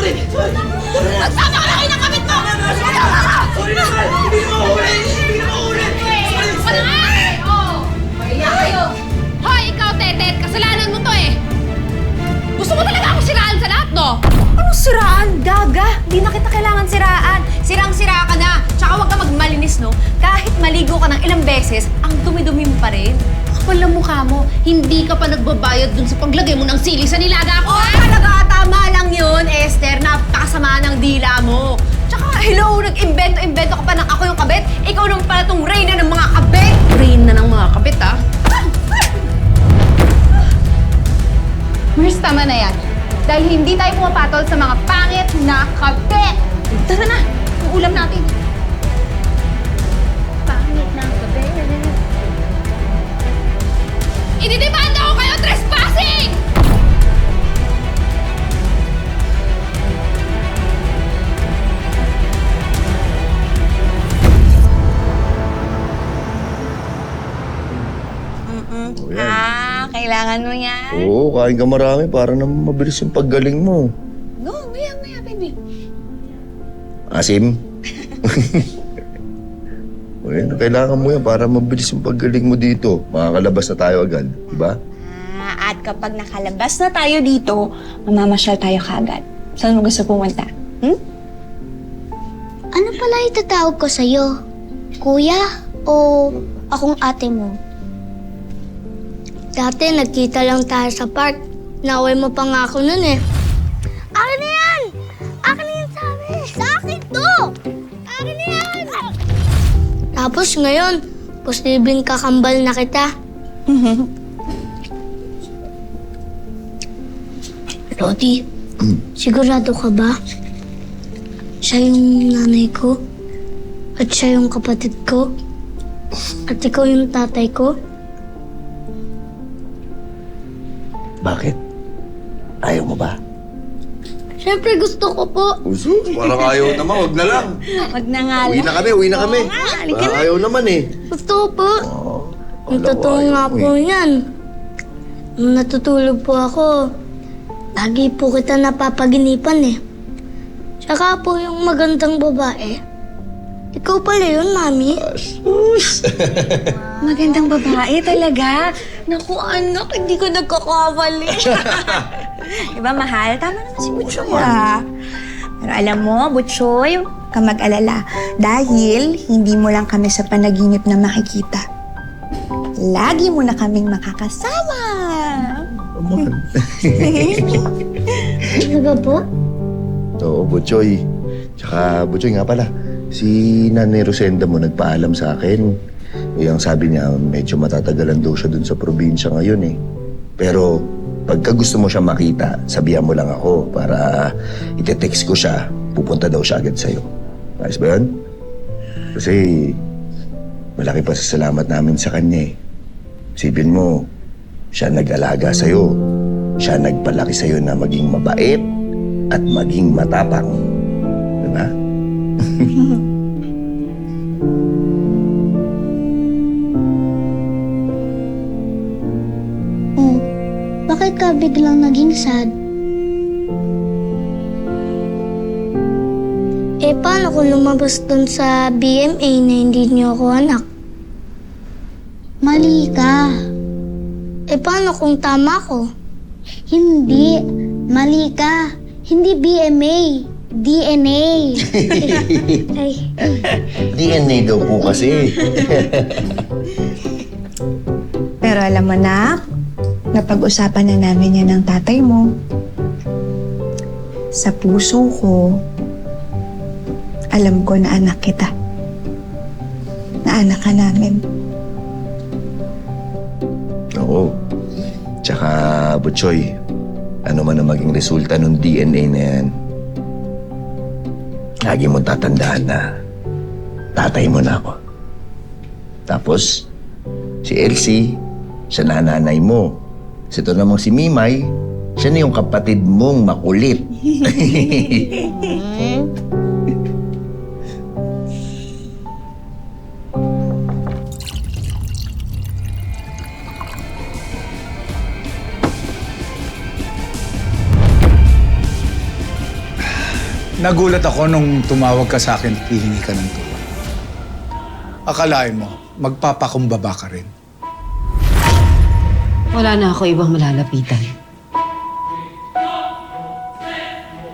Sorry! Magsama ka na kayo ng kabit mo! Sorry naman! Hindi na mauulit! Hindi na mauulit! Wala nga! Oo! Mahiya kayo! Hoy, ikaw, Tetet! Kasalanan mo to eh! Gusto mo talaga ako siraan sa lahat, no? Anong siraan, Gaga? Hindi na kita kailangan siraan. Sirang-sira ka na. Tsaka huwag ka magmalinis, no? Kahit maligo ka ng ilang beses, ang dumi-dumi mo pa rin. Kapal ang mukha mo, hindi ka pa nagbabayad dun sa paglagay mo ng sili sa nilaga ko, Oh, ha? talaga, tama lang yun, Esther. Napakasama ng dila mo. Tsaka, hello, nag-invento ka pa ng ako yung kabit. Ikaw naman pala tong reyna ng mga kabit. Reyna ng mga kabit, ha? Mars, tama na yan. Dahil hindi tayo pumapatol sa mga pangit na kabit. Tara na, yung ulam natin. Pangit na kabit. Ididemanda ko kayo trespassing! Kailangan mo yan. Oo, kain ka marami para naman mabilis yung paggaling mo. Go, maya, baby. Asim? Well, kailangan mo yan para mabilis yung paggaling mo dito. Makakalabas na tayo agad, di ba? At kapag nakalabas na tayo dito, mamamasyal tayo kaagad. Saan mo gusto pumunta? Ano pala itatawag ko sa'yo? Kuya o akong ate mo? Dati nagkita lang tayo sa park. Naway mo pa nga ako nun eh. Akin na yan! Akin na yan sabi! Sa akin to! Akin na yan! Tapos ngayon, posibleng kakambal na kita. Lodi, sigurado ka ba? Siya yung nanay ko? At siya yung kapatid ko? At ikaw yung tatay ko? Bakit? Ayaw mo ba? Siyempre gusto ko po. Uso, parang ayaw naman. Huwag na lang. Wag na nga Uwi na kami. Parang ayaw naman eh. Gusto ko po. Ang totoo nga po yan. Nung natutulog po ako, lagi po kita napapaginipan eh. Tsaka po yung magandang babae. Ikaw pala yun, Mami. Magandang babae talaga. Naku, anak, hindi ko nagkakamali. Diba, mahal? Tama naman si Butchoy, Pero alam mo, Butchoy, huwag kang mag-alala. Dahil hindi mo lang kami sa panaginip na makikita. Lagi mo na kaming makakasama. Talaga po? Oo, Butchoy. Tsaka, Butchoy nga pala, si Nanay Rosenda mo nagpaalam sa akin. Yung sabi niya, medyo matatagalan daw siya dun sa probinsya ngayon eh. Pero, pagka gusto mo siya makita, sabihan mo lang ako para ite-text ko siya, pupunta daw siya agad sa'yo. Ayos ba yun? Kasi, malaki pa sa salamat namin sa kanya eh. Isipin mo, siya nag-alaga sa'yo. Siya nagpalaki sa'yo na maging mabait at maging matapang. Diba? Bakit ka biglang naging sad? Eh, paano kung lumabas dun sa BMA na hindi niyo ako anak? Mali ka. Eh, paano kung tama ko? Hindi. Mali ka. Hindi BMA. DNA. Ay. DNA daw po kasi. Pero alam mo na, napag-usapan na namin yan ng tatay mo. Sa puso ko, alam ko na anak kita. Na anak ka namin. Oo. Tsaka, Butchoy, ano man ang maging resulta ng DNA na yan, lagi mong tatandaan na tatay mo na ako. Tapos, si Elsie, siya na nanay mo. Ito namang si Mimay, siya na yung kapatid mong makulit. Nagulat ako nung tumawag ka sa akin at hihingi ka ng tulong. Akalain mo, magpapakumbaba ka rin. Wala na ako ibang malalapitan.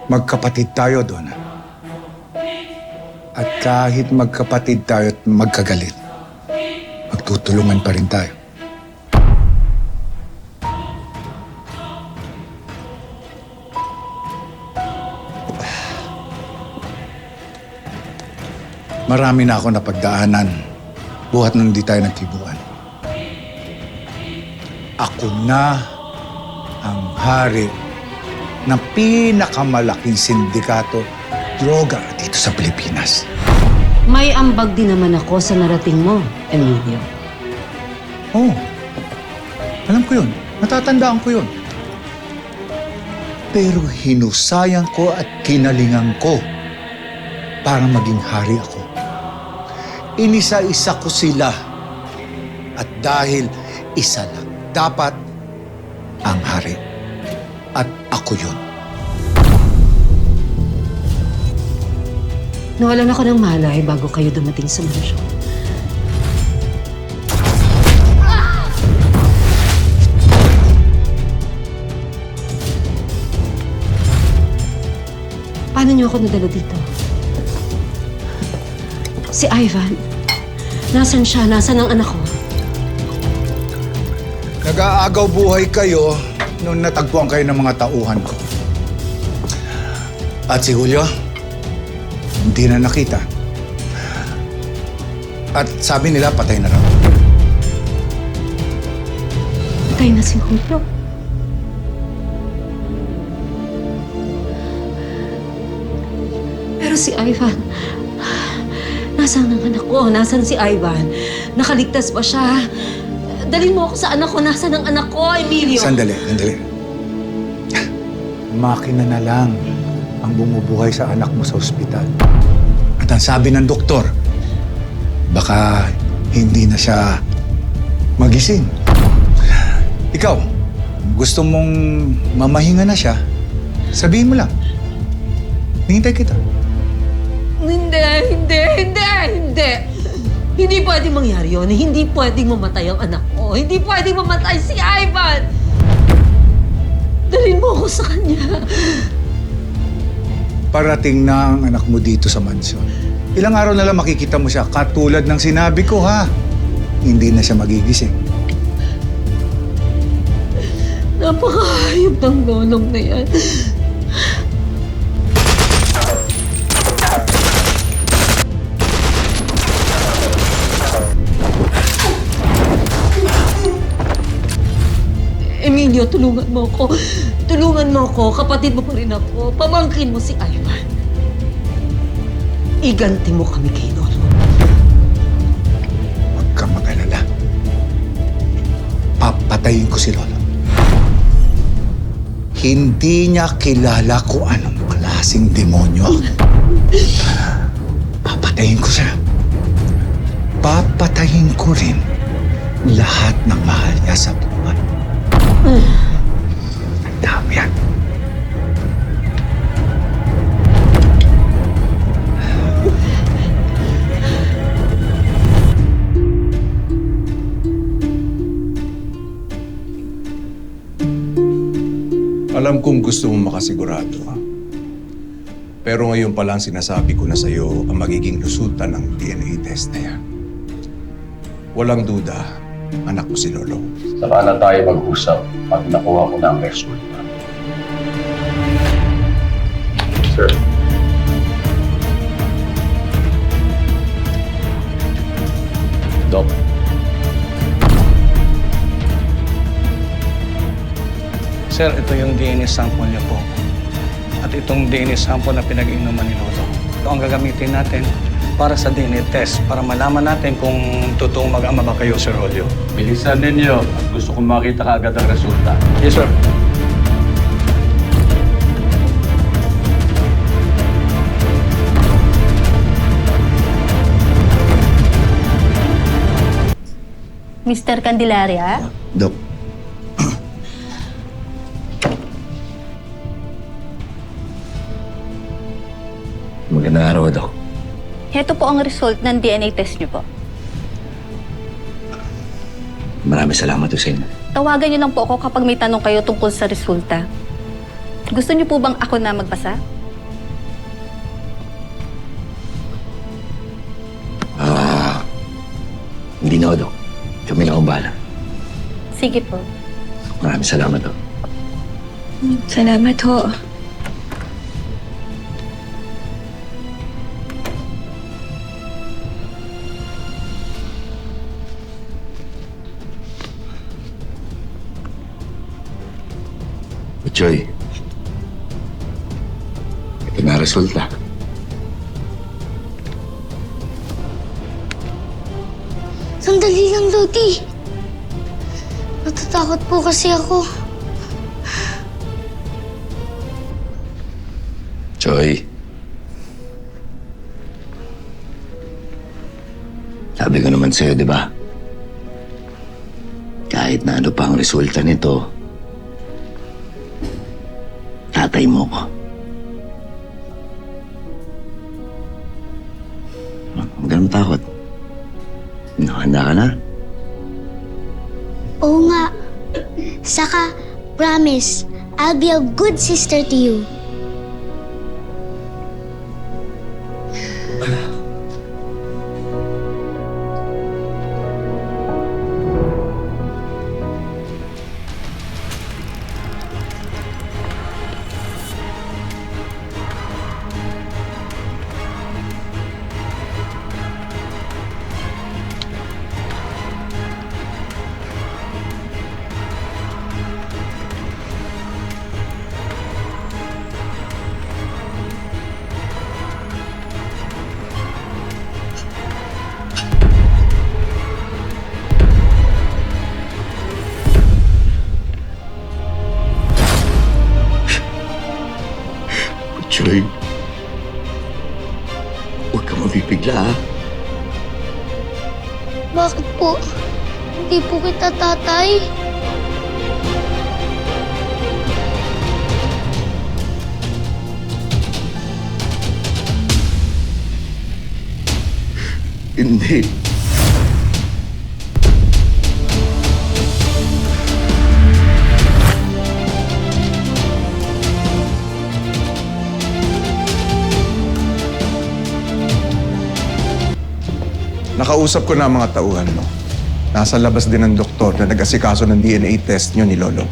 Magkapatid tayo, Donna. At kahit magkapatid tayo at magkagalit, magtutulungan pa rin tayo. Marami na ako napagdaanan buhat nung di tayo nagkibuan. Ako na ang hari ng pinakamalaking sindikato droga dito sa Pilipinas. May ambag din naman ako sa narating mo, Emilio. Oo. Alam ko yun. Natatandaan ko yun. Pero hinusayan ko at kinalingan ko para maging hari ako. Inisa-isa ko sila. At dahil isa lang dapat ang hari. At ako yun. Nawalan ako ng malay bago kayo dumating sa mansyon. Paano niyo ako nadala dito? Si Ivan, nasan siya? Nasan ang anak ko? Nag-aagaw buhay kayo nung natagpuan kayo ng mga tauhan ko. At si Julio, hindi na nakita. At sabi nila, patay na raw. Patay na si Julio. Pero si Ivan, nasaan ang anak ko? Nasaan si Ivan? Nakaligtas ba siya? Dalhin mo ako sa anak ko. Nasaan ang anak ko, Emilio? Sandali. Makina na lang ang bumubuhay sa anak mo sa ospital. At ang sabi ng doktor, baka hindi na siya magising. Ikaw, gusto mong mamahinga na siya, sabihin mo lang. Hintay kita. Hindi. Hindi pwedeng mangyari yun. Hindi pwedeng mamatay ang anak ko. Hindi pwedeng mamatay si Ivan. Dalhin mo ako sa kanya. Parating na ang anak mo dito sa mansyon. Ilang araw na lang makikita mo siya. Katulad ng sinabi ko, ha? Hindi na siya magigising. Napakahayop ng lolong na yan. Emilio, tulungan mo ako. Tulungan mo ako. Kapatid mo pa rin ako. Pamangkin mo si Ivan. Iganti mo kami kay Lolo. Huwag kang mag-alala. Papatayin ko si Lolo. Hindi niya kilala kung anong klaseng demonyo ako. Papatayin ko siya. Papatayin ko rin lahat ng mahal niya sa buhay. Ang dami yan. Alam kong gusto mong makasigurado. Pero ngayon pa lang sinasabi ko na sa'yo ang magiging resulta ng DNA test na yan. Walang duda, anak ko si Lolo. Saka na tayo mag-usap pag nakuha ko na ang resulta. Sir. Doc. Sir, ito yung DNA sample niyo po. At itong DNA sample na pinag-inuman ni Lolo. Ito ang gagamitin natin para sa DNA test, para malaman natin kung totoong mag-ama ba kayo, Sir Rolio. Bilisan ninyo at gusto kong makita kaagad ang resulta. Yes, sir. Mr. Candelaria? Dok, Magandang araw, Dok. Heto po ang result ng DNA test niyo po. Maraming salamat sa inyo. Tawagan niyo lang po ako kapag may tanong kayo tungkol sa resulta. Gusto niyo po bang ako na magbasa? Hindi na, Dok. Kami na akong bahala. Sige po. Maraming salamat, Dok. Salamat ho. Joy. Ito na resulta. Sandali lang, Lodi. Natatakot po kasi ako. Joy. Sabi ko naman sa'yo, di ba? Kahit na ano pa ang resulta nito, tatay mo ko. Huwag ka naman takot. Handa ka na? Oo nga. Saka, promise, I'll be a good sister to you. Joy, huwag ka mabibigla, ha? Bakit po? Hindi po kita tatay. Hindi. Nakausap ko na ang mga tauhan mo. Nasa labas din ng doktor na nag-asikaso ng DNA test niyo ni Lolo.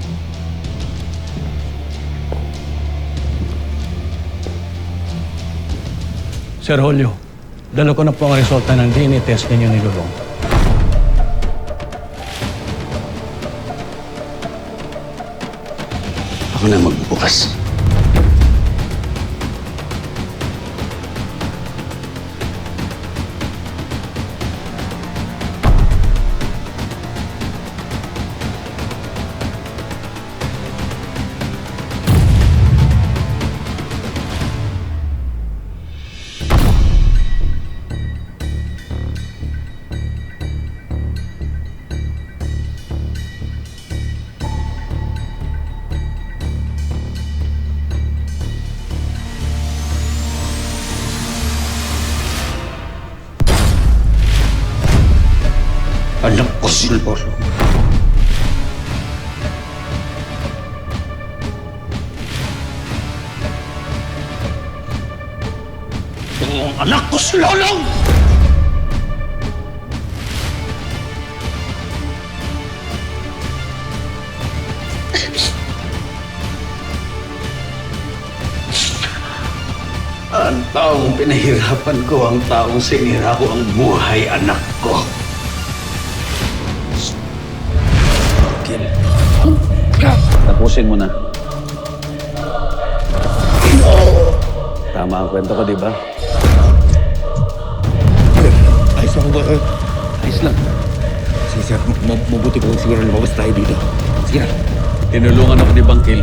Sir Julio, dala ko na po ang resulta ng DNA test ninyo ni Lolo. Ako na magbubukas. Alam ko si Lolo. Ang anak ko si Lolo! Ang taong pinahirapan ko, ang taong sinira ko ang buhay anak ko. Tapusin mo na. Tama ang kwento ko, di ba? Ayos lang ba? Ayos lang. Sige, sir. Mabuti po siguro lumabas tayo dito. Sige na. Tinulungan ako ni Bangkil.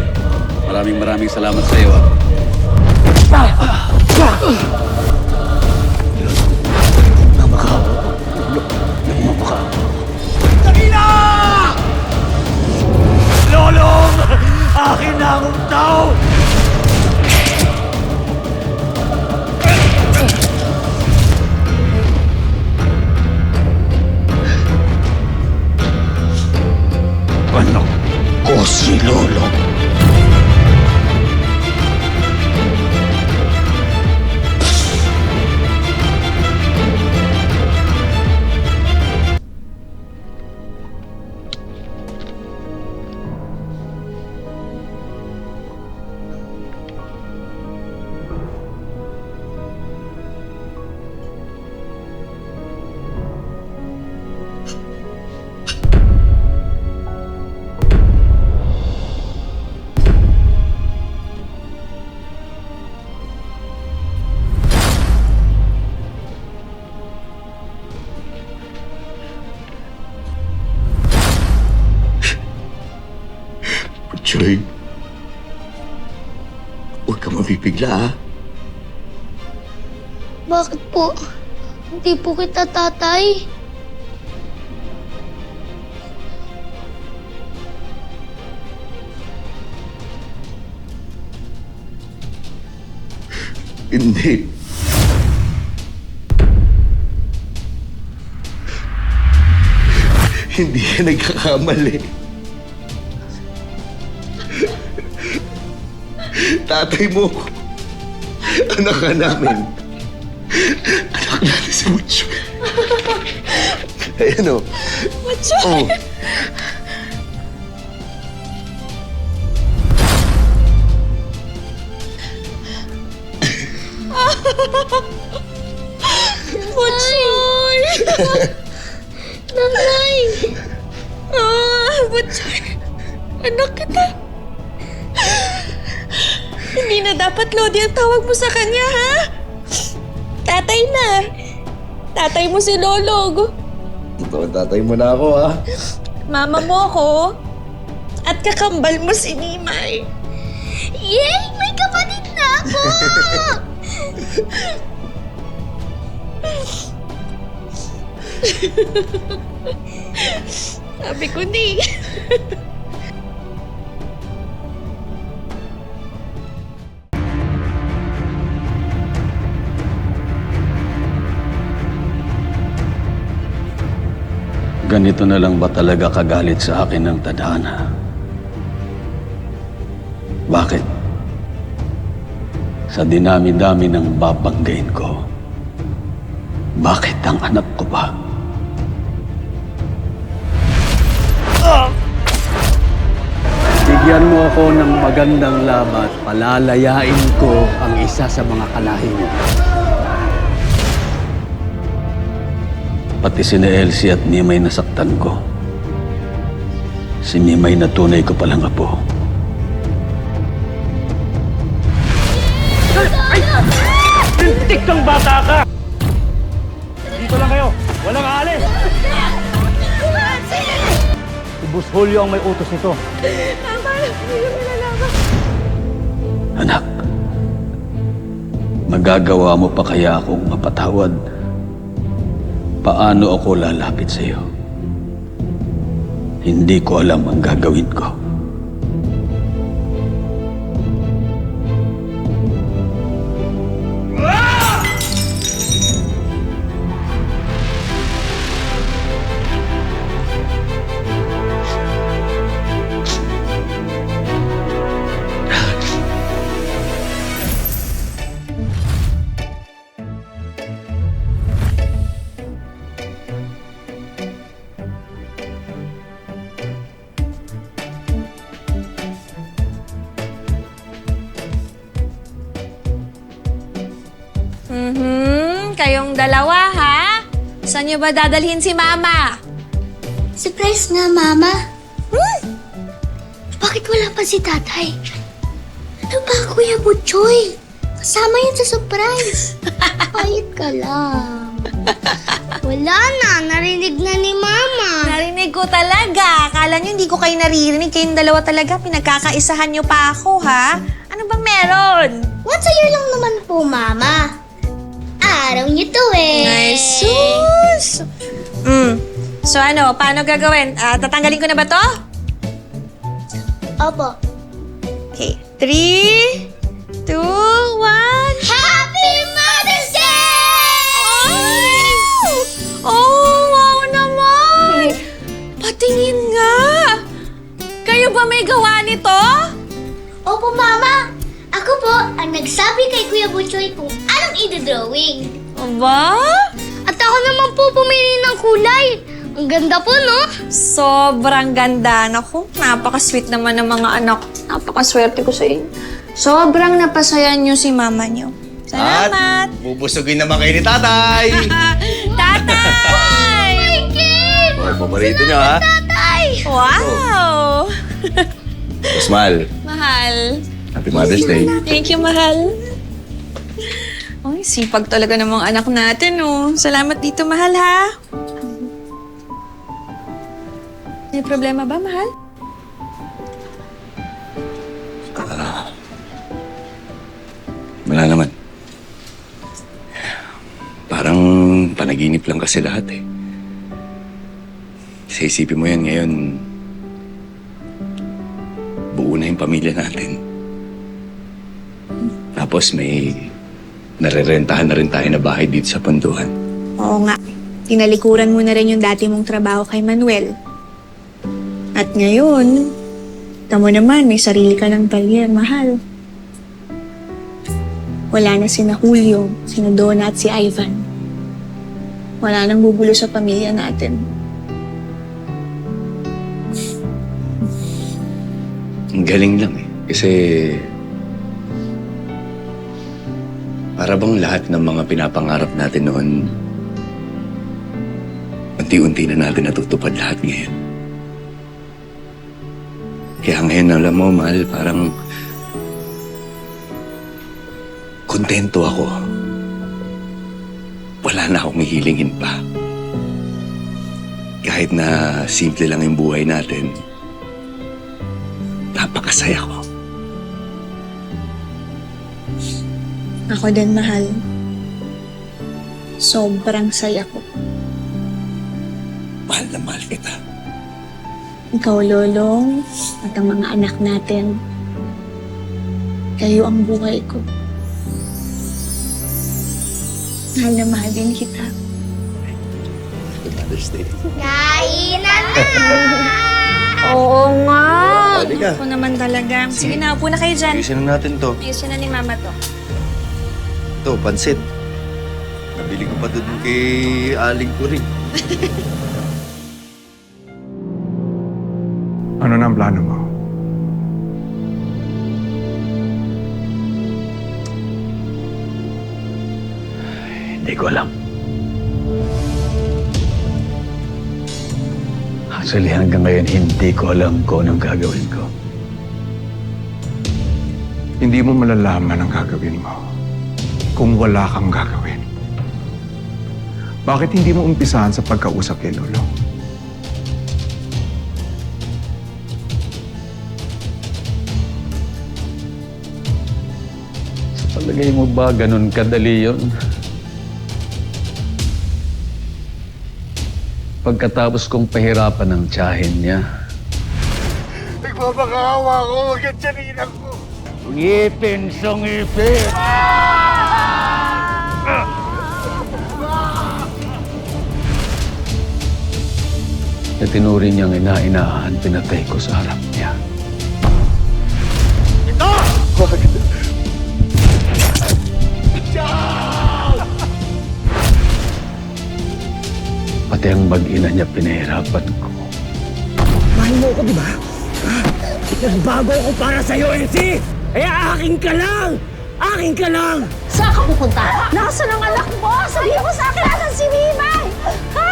Maraming salamat sa iyo, ah. Sakina! Lolong! Akin na akong tao! si Lolo. Joy, huwag ka mabibigla, ha? Bakit po? Hindi po kita tatay. Hindi. Hindi ka nagkakamali. Tatay mo, anak ka namin. Anak natin si Mucho. Ayan o. Mucho! Oh. Butchoy! Nanay! Butchoy! Anak kita! Hindi na dapat Lodi ang tawag mo sa kanya, ha? Tatay na! Tatay mo si Lolog! Ito, tatay mo na ako, ha? Mama mo ako! At kakambal mo si Nimay! Yay! May kapatid na ako! Sabi ko ni. Ganito na lang ba talaga kagalit sa akin ng tadhana? Bakit? Sa dinami-dami ng babanggain ko, bakit ang anak ko ba? Bigyan mo ako ng magandang laban, palalayain ko ang isa sa mga kalahi mo. Pati si Elsie at Nimay nasaktan ko. Si Nimay na tunay ko palang apo. Lintik kang bata ka! Dito lang kayo! Walang aalis! Si Boss Julio ang may utos nito. Tama na, hindi mo nalaman. Anak, magagawa mo pa kaya akong mapatawad? Paano ako lalapit sa iyo? Hindi ko alam ang gagawin ko. Kayong dalawa, ha? Saan niyo ba dadalhin si Mama? Surprise nga, Mama. Bakit wala pa si Tatay? Ano ba, Kuya Butchoy? Kasama yun sa surprise. Payat ka lang. Wala na, narinig na ni Mama. Narinig ko talaga. Akala niyo hindi ko kayo naririnig. Kayong dalawa talaga, pinagkakaisahan niyo pa ako, ha? Ano bang meron? Once a year lang naman po, Mama. Araw niyo to eh. Ay, sus! So ano, paano gagawin? Tatanggalin ko na ba to? Opo. Okay, 3, 2, 1... Happy Mother's Day! Oh, wow naman! Patingin nga! Kayo ba may gawa nito? Opo, Mama. Ako po ang nagsabi kay Kuya Butchoy kung anong i-drawing. Aba? At ako naman po pumili ng kulay. Ang ganda po, no? Sobrang ganda. Naku, napaka-sweet naman ng mga anak. Napakaswerte ko sa inyo. Sobrang napasaya niyo si mama niyo. Salamat! At bubusugin naman kayo ni tatay! Tatay! Oh, paborito niyo, ha? Tatay! Wow! Mas mahal. Mahal. Happy Mother's Day. Thank you, mahal. Ay, sipag talaga ng mga anak natin, oh. Salamat dito, mahal, ha? May problema ba, mahal? Wala naman. Parang panaginip lang kasi lahat eh. Sa isipin mo yan ngayon, buo na yung pamilya natin. Tapos may narerentahan na rin tayo na bahay dito sa Punduhan. Oo nga. Tinalikuran mo na rin yung dati mong trabaho kay Manuel. At ngayon, tamo naman, may sarili ka ng talyer, mahal. Wala na sina Julio, sina Donna at si Ivan. Wala nang bubulo sa pamilya natin. Ang galing lang eh. Kasi para bang lahat ng mga pinapangarap natin noon, unti-unti na natin natutupad lahat ngayon. Kaya ngayon, alam mo, mahal, parang kontento ako. Wala na akong hihilingin pa. Kahit na simple lang yung buhay natin, napakasaya ko. Ako din, mahal. Sobrang saya ko. Mahal na mahal kita. Ikaw, Lolong, at ang mga anak natin. Kayo ang buhay ko. Mahal na mahal din kita. Mother's Day. Kainan na! Oo nga. Halika. Ako naman talaga. Sige na, upo na kayo dyan. Ayusin na natin to. Ayusin na ni Mama to. Ito, pansit. Nabili ko pa doon kay Aling Turing. Ano na ang plano mo? Hindi ko alam. Actually, hanggang ngayon, hindi ko alam kung anong gagawin ko. Hindi mo malalaman ang gagawin mo kung wala kang gagawin. Bakit hindi mo umpisahan sa pagkausap kay Lolo? Palagay mo ba ganun kadali yun? Pagkatapos kong pahirapan ng tiyahin niya, Nagpapakawa ko, huwag yan tiyaninan ko. ngipin sa ngipin! Na tinuri niyang ina-inahan, pinatay ko sa harap niya. Ito! Pati ang mag-ina niya pinahirapan ko. Mahal mo ko, di ba? Nagbago ako para sa'yo, Elsie! Kaya akin ka lang! Akin ka lang! Saan ka pupunta? Nasaan ang anak mo? Sabihin mo sa akin, nasan si Mimay? Ha?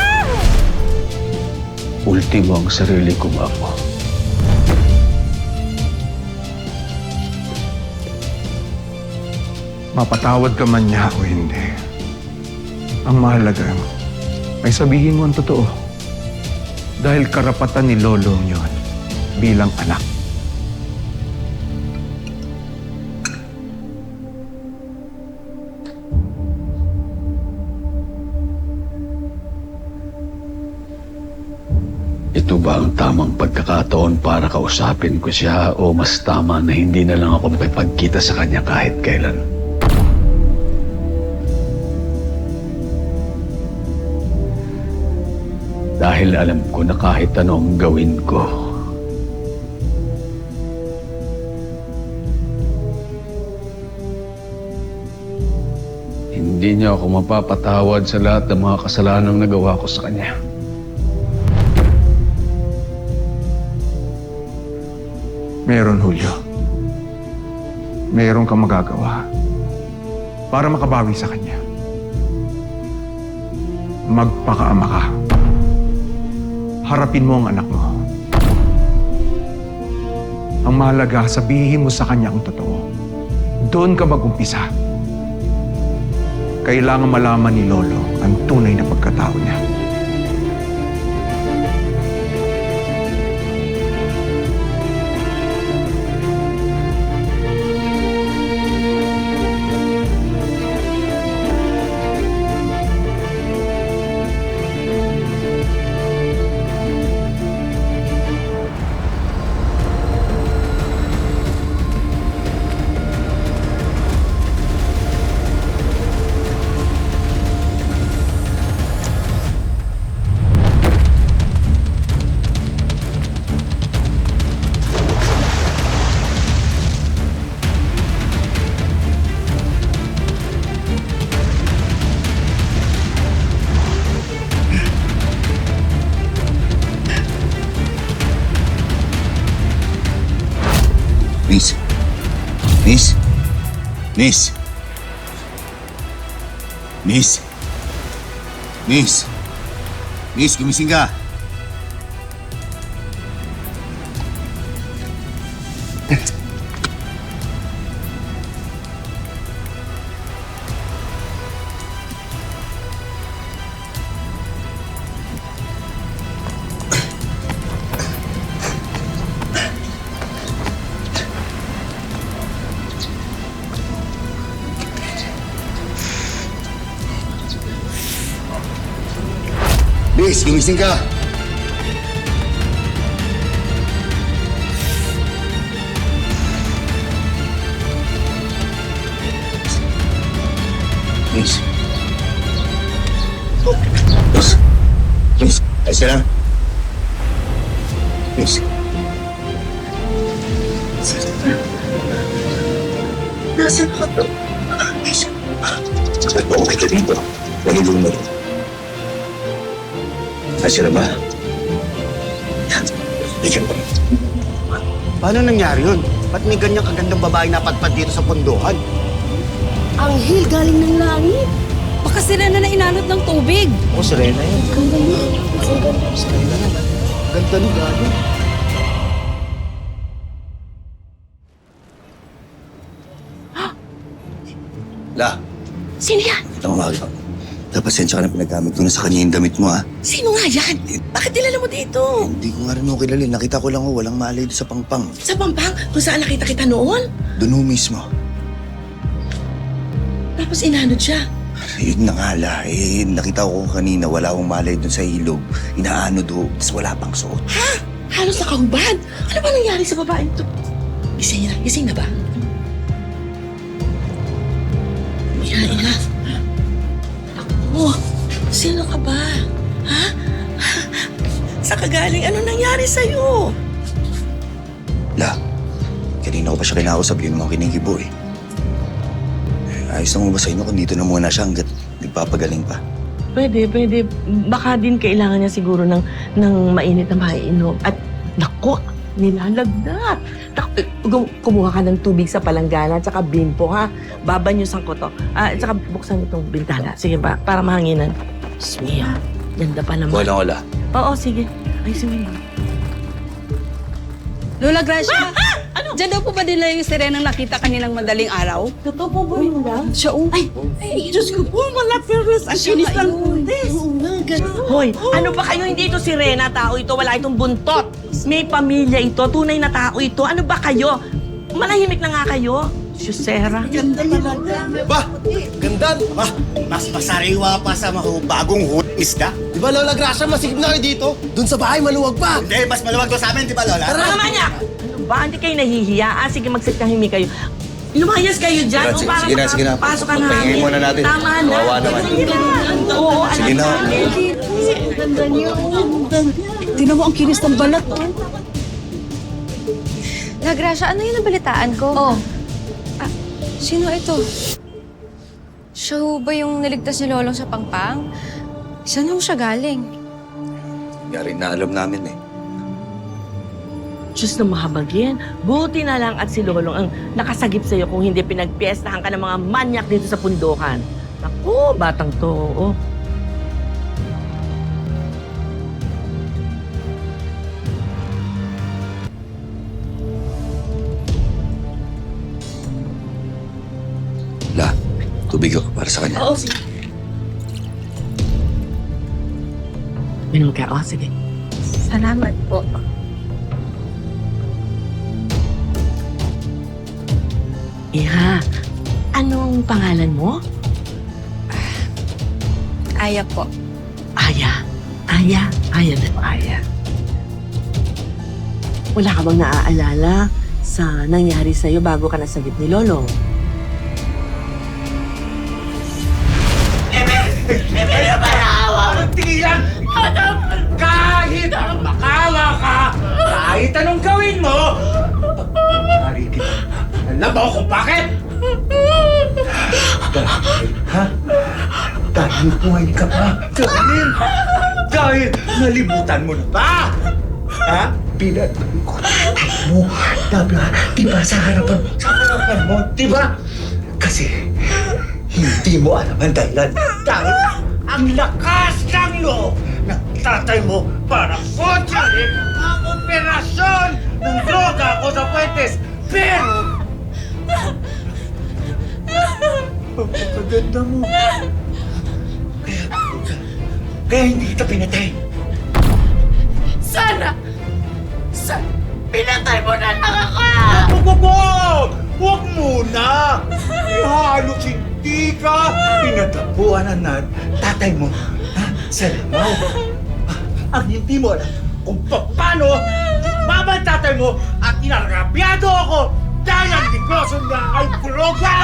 Ultimo ang sarili kong ako. Mapatawad ka man niya o hindi. Ang mahalaga, ay sabihin mo ang totoo. Dahil karapatan ni Lolo yun bilang anak. Ito ba ang tamang pagkakataon para kausapin ko siya o mas tama na hindi na lang ako makipagkita sa kanya kahit kailan? Dahil alam ko na kahit ano ang gawin ko, hindi niya ako mapapatawad sa lahat ng mga kasalanang nagawa ko sa kanya. Meron, Julio. Meron kang magagawa para makabawi sa kanya. Magpakaama ka. Harapin mo ang anak mo. Ang mahalaga, sabihin mo sa kanya ang totoo. Doon ka mag-umpisa. Kailangan malaman ni Lolo ang tunay na pagkatao niya. Miss? Miss? Miss? Miss? Miss? Miss, gumising ka! Miss, gumising ka! Miss? Miss? Miss? Ayos ka lang? Miss? Nasaan ka to? Miss? Okay ka dito. Nalilong mo rin. Ayos ka na ba? Bigyan pa. Paano nangyari yun? Ba't may ganyang kagandang babae napadpad dito sa pondohan? Anghel galing ng langit. Baka sirena na inanod ng tubig. Oo, sirena yun. Ganda niya. Sirena na. Ganda nung gano'n. La, Sino yan? ito ang umaga. Pasensya ka na pinagamit ko na sa kanya yung damit mo, ha? Sino nga yan? Bakit nilala mo dito? Hindi ko nga rin ako kilala. Nakita ko lang, walang malay doon sa pangpang. Sa Pampang? Kung saan nakita kita noon? Doon ho mismo. Tapos inanod siya. Yun na nga, La. Nakita ko kanina, wala akong malay doon sa ilog. Inaanod ho, tapos wala pang suot. Ha? Halos nakahubad. Ano ba nangyari sa babaeng to? Gising na ba? Yan na. Oh, sino ka ba? Ha? Saan ka galing? Ano nangyari sa'yo? La, kanina ko pa siya kinakausap yung mga kinikibo eh. Ayos lang mo ba sa inyo kung dito na muna siya hanggat nagpapagaling pa? Pwede. Baka din kailangan niya siguro ng mainit na maiinom. At naku, nilalagnat. Kumuha ka ng tubig sa palanggana at saka bimpo, ha? Babanyusan ko to. At saka buksan itong bintana. Sige ba? Para mahanginan. Smia. Ganda pa naman. Wala. Oo, sige. Ayusin mo. Lola Gracia, Diyan daw po ba nila yung sirenang nakita kaninang madaling araw? Totoo po ba yun lang? Siya, Ay, Diyos ko po, malapirlos. Ang kinis lang po this. Hoy, ano ba kayo? Hindi ito sirena, tao ito. Wala itong buntot. May pamilya ito. Tunay na tao ito. Ano ba kayo? Manahimik na nga kayo. Susera. Ganda talaga. Ba, ganda. Ba, mas masariwa pa sa bagong isda. Di ba, Lola Gracia, masigit na kayo dito? Doon sa bahay, maluwag pa. Hindi, mas maluwag doon sa amin, di ba, Lola? Tara naman niya! Ano ba? Hindi kayo nahihiya? Sige, magsitahimik kayo. Lumayas kayo dyan. Sige, para sige na. makapasok ka namin. Pagpahingin muna natin. Tama na. Kawawa naman. Oo, Sige na. Ganda niyo. Tinan mo ang kinis ng balat. La Gracia, ano yung nabalitaan ko? Oh. Sino ito? Siya ho ba yung naligtas ni Lolong sa Pangpang? Saan ho siya galing? Hindi rin na alam namin eh. Diyos na mahabagin. Buti na lang at si Lolong ang nakasagip sa'yo kung hindi pinagpiestahan ka ng mga manyak dito sa pundukan. Naku, batang to. Oh. La, tubig ako para sa kanya. Oo, sige. Minom ka. Oo, sige. Salamat po. Iha, anong pangalan mo? Aya po. Aya. Aya. Aya na Aya. Wala ka bang naaalala sa nangyari sa'yo bago ka nasagip ni Lolo? Hindi na panahawa mong tigilan! Kahit makawa ka, kahit anong gawin mo, pagpapari kita. Alam mo kung bakit? Ha? Dahil buhay ka pa. Dahil nalimutan mo na ba? Ha? Pinatungkot mo. Diba sa harapan mo? Diba? Kasi hindi mo alam ang dahilan. Dahil ang lakas ng loob ng tatay mo para kontrahin ang operasyon ng droga ko sa Fuentes. Pero Pagkaganda mo. Kaya hindi kita pinatay. sana pinatay mo na lang ako! Huwag muna! Halos hindi ka Pinatapuan na tatay mo. Ha? Sa lamaw. ang hindi mo alam kung paano mama ang tatay mo at inargabyado ako dahil ang negosyo niya ay droga!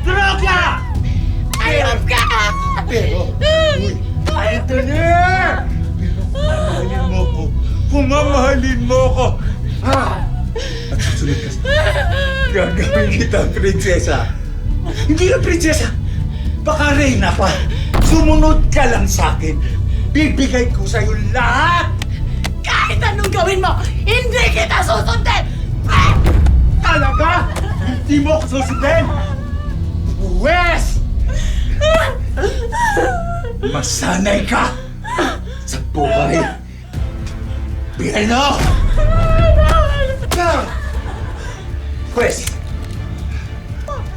Droga! Ayop ka! Pero, ito na! Mamahalin mo ko! Kung mamahalin mo ko! Ha? At susunod ka sa... Gagawin kita, prinsesa. Hindi na prinsesa. Baka reyna pa. Sumunod ka lang sa akin. Bibigay ko sa'yo lahat! Kahit anong gawin mo, hindi kita susundin! Talaga? Hindi mo ako susundin? Wes! Masanay ka sa buhay. Bigano! Pwes!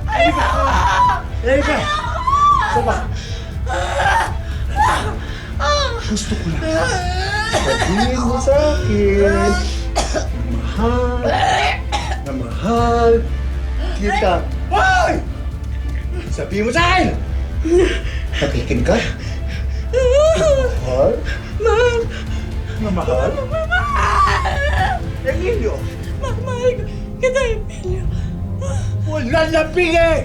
Halika! Halika! Saba! Gusto ko lang. Sabihin mo sa akin. Na mahal kita. Hoy! Sabihin mo sa akin! Nakikin ka? Mahal? Na mahal? Emilio! Mahal kita, Emilio. Wala na pingi!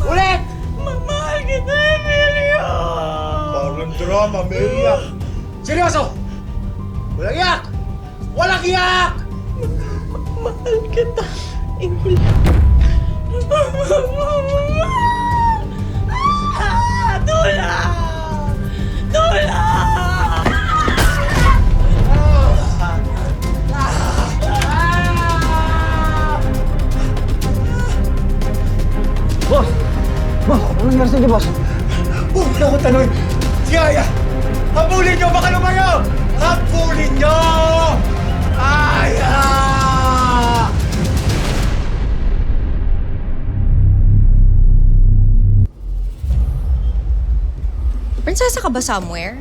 Ulit! Mahal kita, Emilio. Parang drama, may iyak. Seryoso! Walang iyak! Walang iyak! Mahal kita, Emilio. Tula! Tula! Boss! Boss, ano nangyari sa inyo, boss? Huwag na ako tanong! Si Aya! Habulin niyo! Baka lumayo! Habulin niyo! Aya! Prinsesa ka ba somewhere?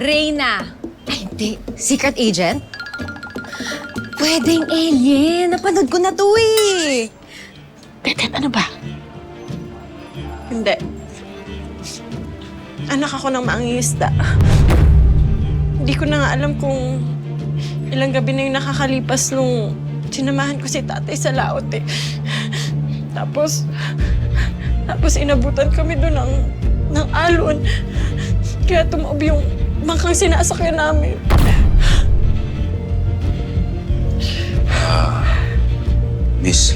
Reyna! Ay, hindi. Secret agent? Pwedeng alien. Napanood ko na to eh. Tete, ano ba? Hindi. Anak ako ng mangingisda. Hindi ko na nga alam kung ilang gabi na yung nakakalipas nung sinamahan ko si tatay sa laot eh. Tapos inabutan kami doon ng alon. Kaya tumaob yung bangkang sinasakyan namin. Miss,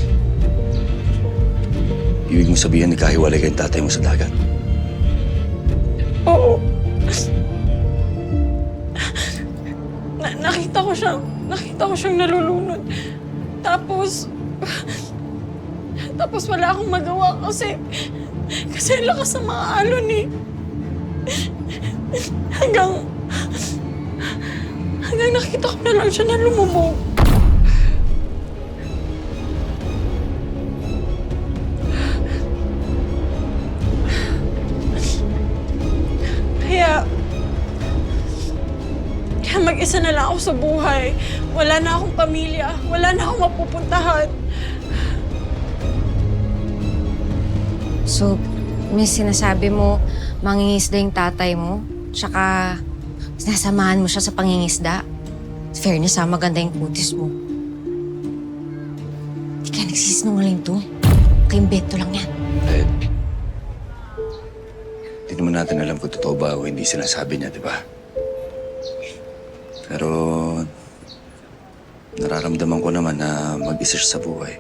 Ibig mo sabihin, nagkahiwalay kayong tatay mo sa dagat? Oo. Nakita ko siyang nalulunod. Tapos wala akong magawa kasi ang lakas ng mga alon eh. Hanggang nakita ko na lang siya na lumubog. Kaya mag-isa na lang ako sa buhay. Wala na akong pamilya. Wala na akong mapupuntahan. So, may sinasabi mo, mangingisda yung tatay mo, tsaka sinasamahan mo siya sa pangingisda. Fairness ha, maganda yung kutis mo. Di kaya nagsisinungaling to. Kaimbento lang yan. Ed, di naman natin alam kung totoo ba o hindi sinasabi niya, di ba? Pero nararamdaman ko naman na mag-isa siya sa buhay.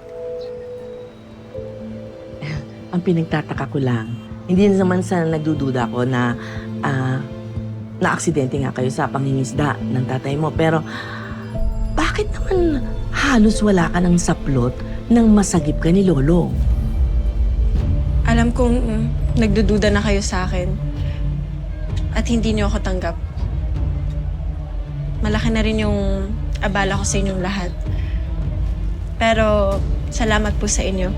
Ang pinagtataka ko lang, hindi naman sa nagdududa ko na na-aksidente nga kayo sa pangingisda ng tatay mo. Pero bakit naman halos wala ka ng saplot nang masagip ka ni Lolo? Alam kong nagdududa na kayo sa akin at hindi niyo ako tanggap. Malaki na rin yung abala ko sa inyong lahat. Pero salamat po sa inyo.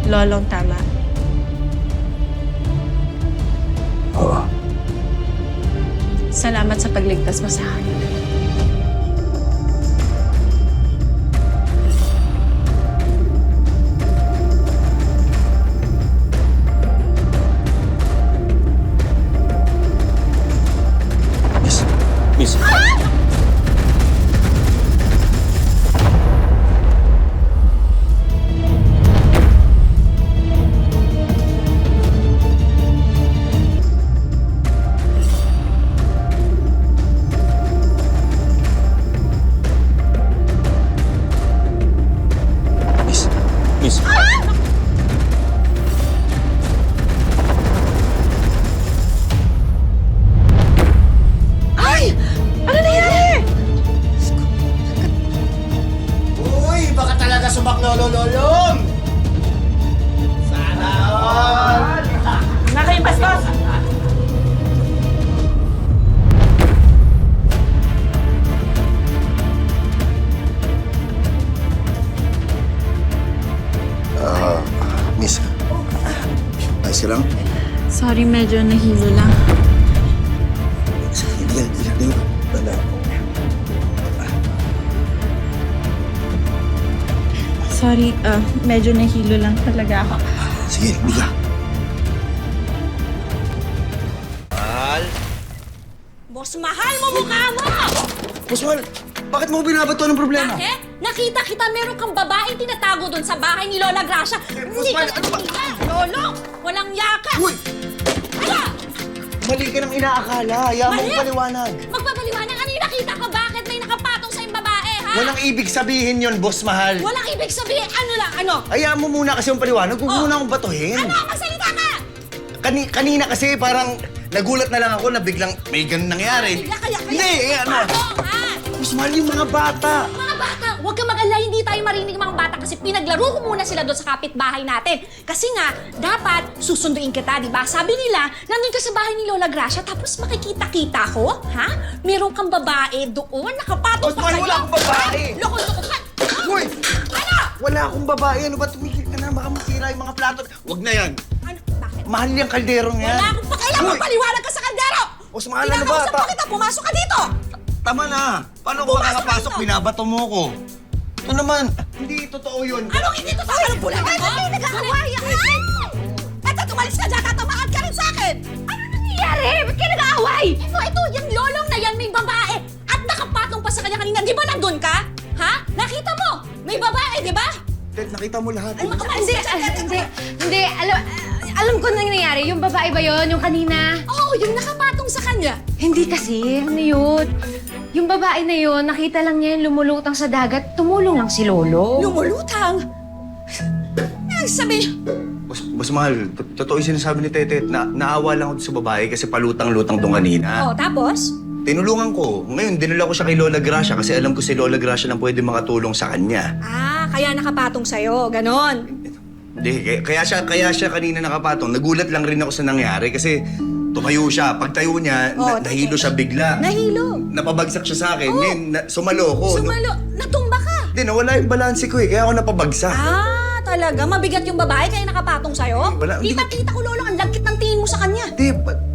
Lolong tama. Oo. Salamat sa pagligtas mo sa akin. Miss. Miss. Ay! Ano nangyari? Uy, baka talaga sumaklolo-lolong! Sana all! Na kayong bastos! Miss, ayos ka lang? Sorry, medyo nahilo lang. Hindi. Wala. Sorry, medyo nahilo lang talaga ako. Sige, biga. Mahal? Boss, mahal mo mukha mo! Boss Mahal, bakit mo binabato ng problema? Bakit? Nakita kita meron kang babaeng tinatago doon sa bahay ni Lola Gracia. Hindi ka ano ba? Lolo, walang yaka. Uy! Ala! Mali ka nang inaakala. Hayaan mo Mali? kong paliwanag. Magpapaliwanag. Ano yung nakita ko? Bakit may nakapatong sa yung babae, ha? Walang ibig sabihin yon, Boss Mahal. Walang ibig sabihin. Ano lang? Ano? Hayaan mo muna kasi yung paliwanag. Huwag muna akong batuhin. Ano? Magsalita ka! Kanina kasi parang nagulat na lang ako na biglang may ganun nangyari. Bigla kaya Hindi, ano? patong, ha? Boss Mahal, yung mga bata. Mga bata, huwag kang mag-alala, hindi tayo marinig ng mga bata kasi pinaglaro ko muna sila doon sa kapitbahay natin. Kasi nga, dapat susunduin kita, di ba? Sabi nila, nandun ka sa bahay ni Lola Gracia tapos makikita-kita ko, ha? Meron kang babae doon, nakapatong pa kayo. Wala akong babae. Loko-loko ka. Uy! Ano? Wala akong babae. Ano ba? Tumigil ka na. Baka masira yung mga plato. Huwag na yan. Ano? Bakit? Mahal yung kalderong yan. Wala akong pakialam, magpaliwanag ka sa kaldero! Boss Mahal, ano ba? Pinakausap mo kita, pumasok ka dito! Tama na. Paano ko Pumasok makakapasok? ka dito. Binabato mo ko. Ito naman. Hindi totoo yun. Anong hindi totoo? Anong bulan mo? Ay, nag-aaway! Eto, tumalis ka dyan, tatamaan ka rin sa akin! Ano nangyayari? Ba't ka nag-aaway? Ito, yung lolong na yan, may babae! At nakapatong pa sa kanya kanina, di ba nandun ka? Ha? Nakita mo? May babae, di ba? Ted, nakita mo lahat. Ay, makamalis ka dyan! Hindi. Alam ko na nangyayari. Yung babae ba yon? Yung kanina? Oo, yung nakapatong sa kanya. Hindi kasi. Ano yun? Yung babae na yun, nakita lang niya yung lumulutang sa dagat. Tumulong lang si Lolo. Lumulutang? Sabi, Boss Mahal, totoo yung sinasabi ni Tete. Naawa lang ako sa babae kasi palutang-lutang doon kanina. oh, tapos? Tinulungan ko. Ngayon, dinala ko siya kay Lola Gracia kasi alam ko si Lola Gracia lang pwede makatulong sa kanya. Ah, kaya nakapatong sa'yo, ganon. Hindi, kaya siya kanina nakapatong. Nagulat lang rin ako sa nangyari kasi tumayo siya. Pagtayo niya, nahilo siya bigla. Nahilo? Napabagsak siya sa akin. Ngayon, sumalo ko. Natumba ka? Hindi, nawala yung balanse ko kaya ako napabagsak. Ah, talaga? Mabigat yung babae kaya nakapatong sa'yo? Wala, hindi Kita-kita ko, Lolo, ang lagkit ng tingin mo sa kanya.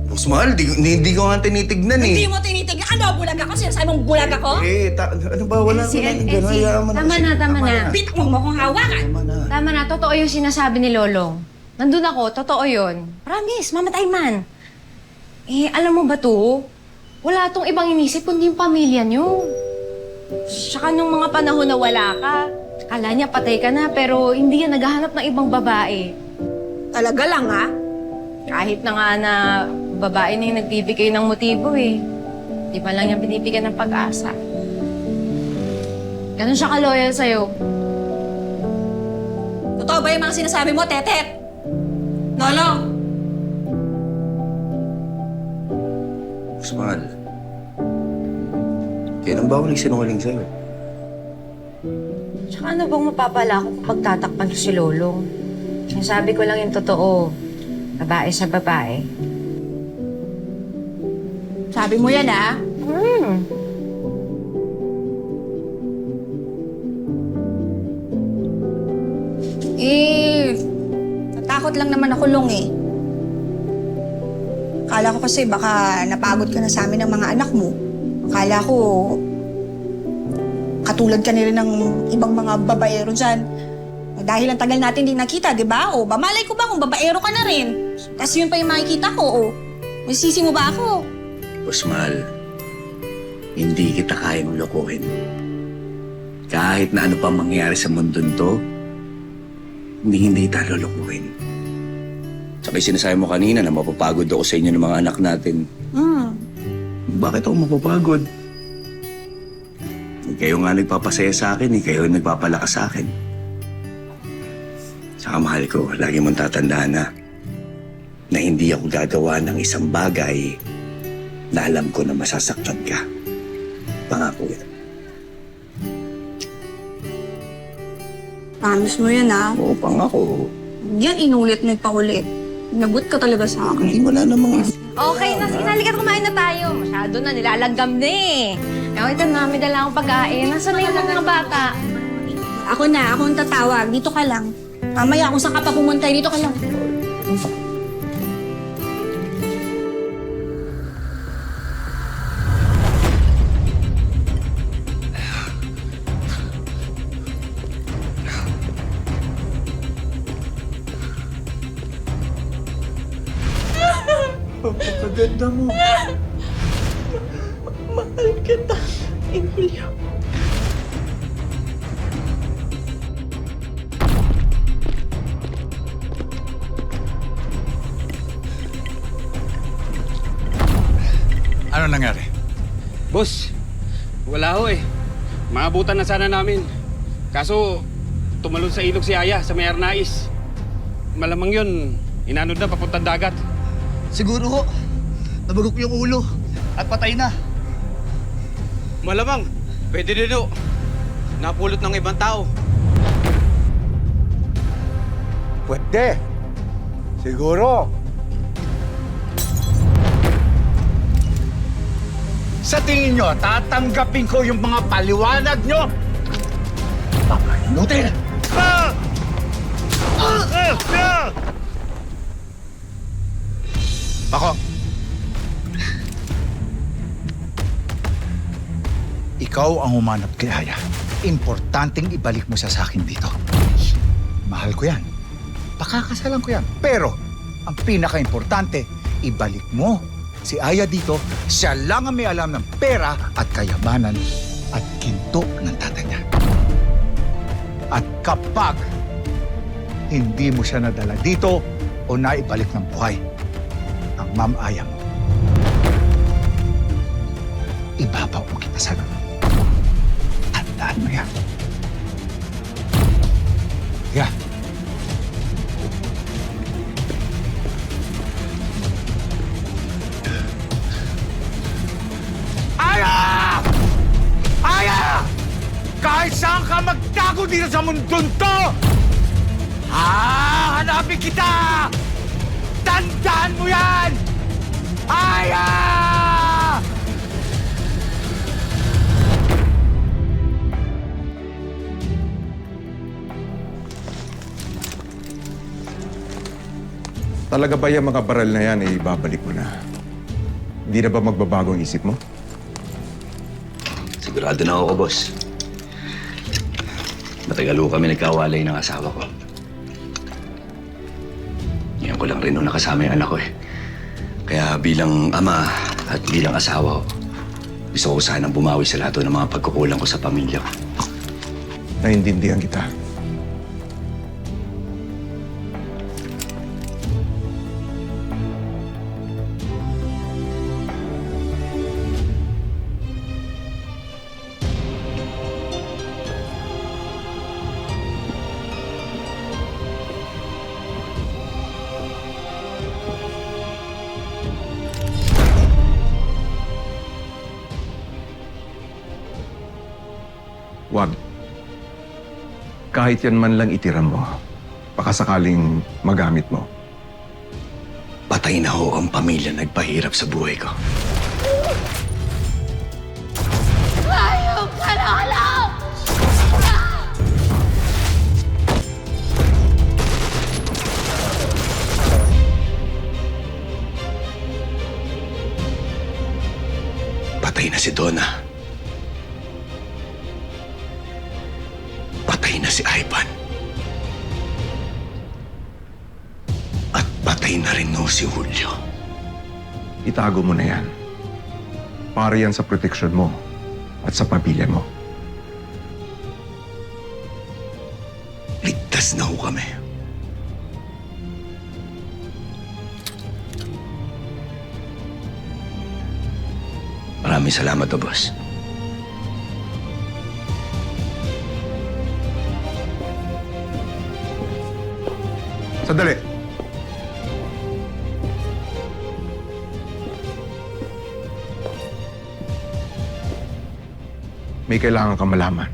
Boss Mahal, hindi ko nga tinitignan eh. Hindi mo tinitignan. Ano, bulag ako? Sinasabi mong bulag ako? Ano ba? Wala ko lang gano'n. Hayaan mo Tama na. Bitak mo kong hawakan. Tama na, totoo yung sinasabi ni Lolong. Nandun ako, totoo yun. Promise, mamatay man. Eh, alam mo ba to? Wala tong ibang inisip kundi yung pamilya niyo. Tsaka nung mga panahon na wala ka, kala niya patay ka na, pero hindi yan naghahanap ng ibang babae. Talaga lang, ha? Kahit na nga na babae na yung nagbibigay ng motibo eh. Di ba lang niya binibigyan ng pag-asa. Ganun siya ka-loyal sa'yo. Totoo ba yung mga sinasabi mo, Tetet? Lolo? Boss Mahal, kailan ba ako nagsinungaling sa'yo? Tsaka ano bang mapapala ko kapag tatakpan ko si Lolong? Sinasabi ko lang yung totoo. Babae sa babae. Sabi mo yan, ha? Natakot lang naman ako, Long, eh. Akala ko kasi baka napagod ka na sa amin ng mga anak mo. Akala ko katulad ka nila ng ibang mga babaero dyan. Dahil ang tagal natin din nakita, di ba? O, bamalay ko ba kung babaero ka na rin? Tapos yun pa yung makikita ko, o. Masisi mo ba ako? Boss Mahal, hindi kita kayang lokohin. Kahit na ano pa mangyari sa mundon to, hindi kita lolokohin. Saka yung sinasabi mo kanina na mapapagod ako sa inyo ng mga anak natin. Bakit ako mapapagod? Kayo nga nagpapasaya sa akin, kayo nagpapalakas sa akin. Saka mahal ko, lagi mong tatandaan na hindi ako gagawa ng isang bagay na alam ko na masasaktan ka. Pangako yan. Promise mo yan, ha? Oo, pangako. Yan, inulit mo paulit. Nabut ka talaga sa akin. Hindi, wala namang... Okay na, sige, halika kumain na tayo. Masyado na, nilalagam na eh. Ito na, may dala akong pagkain. Nasaan na yung mga bata? Ako ang tatawag. Dito ka lang. Mamaya kung saan ka pa pumunta, dito ka lang. Papakaganda mo. Mahal kita, Emilio. Ano nangyari? Boss, wala ho eh. Maabutan na sana namin. Kaso, tumalon sa ilog si Aya sa may Arnais. Malamang yun, inanod na papuntang dagat. Siguro ho, nabagok yung ulo at patay na. Malamang, pwede din ho. Napulot ng ibang tao. Pwede. Siguro. Sa tingin nyo, tatanggapin ko yung mga paliwanag nyo? Papayutin! Ako. Ikaw ang humanap kay Aya. Importanteng ibalik mo siya sa akin dito. Mahal ko yan. Pakakasalan ko yan. Pero, ang pinaka-importante, ibalik mo si Aya dito. Siya lang ang may alam ng pera at kayamanan at ginto ng tatay niya. At kapag hindi mo siya nadala dito o naibalik ng buhay, ang Ma'am Aya mo, ibabaw mo kita sa loob. Tandaan mo yan. Yeah. ka magtago dito sa mundong to! Hahanapin kita! Tandaan mo yan! Aya! Talaga ba yung mga baril na yan ay ibabalik mo na? Hindi na ba magbabago ang isip mo? Sigurado na ako, boss. Matagal ko kami nagkawalay ng asawa ko. Ngayon ko lang rin nung nakasama yung anak ko eh. Kaya bilang ama at bilang asawa, gusto ko sanang bumawi sa lahat ng mga pagkukulang ko sa pamilya ko. Naiintindihan kita. Wag. Kahit yan man lang itira mo, baka sakaling magamit mo. Patay na ho ang pamilya nagpahirap sa buhay ko. Ayok ka na lang! Patay na si Donna. Patay na si Ivan. At patay na rin no si Julio. Itago mo na yan. Para yan sa proteksyon mo at sa pamilya mo. Ligtas na ho kami. Maraming salamat, boss. Sandali. May kailangan kang malaman.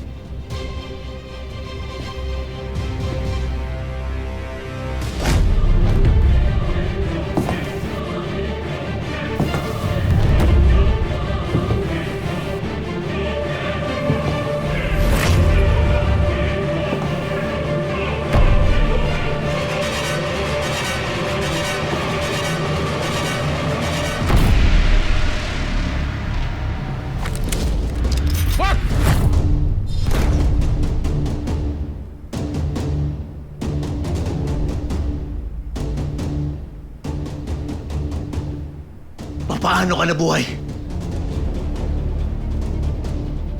Paano ka nabuhay?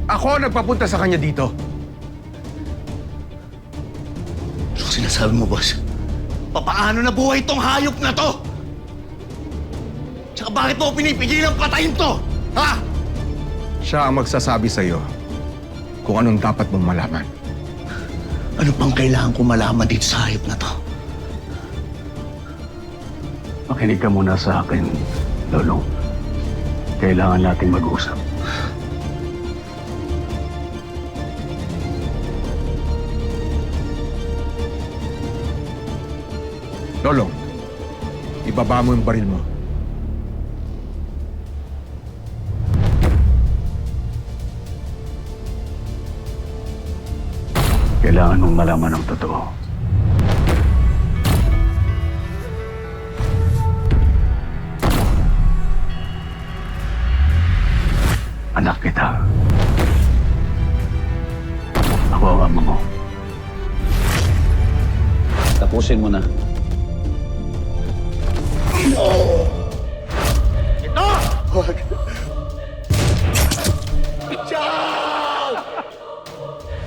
Ako ang nagpapunta sa kanya dito. Ano sinasabi mo, boss? Paano nabuhay tong hayop na to? Tsaka bakit mo pinipigilang patayin to? Ha? Siya ang magsasabi sa'yo kung anong dapat mong malaman. Ano pang kailangan ko malaman dito sa hayop na to? Makinig ka muna sa akin, Lolong. Kailangan nating mag-usap. Lolong, ibaba mo yung baril mo. Kailangan mong malaman ang totoo. Anak kita. Ako ang ama mo. Tapusin mo na. Ito! Huwag!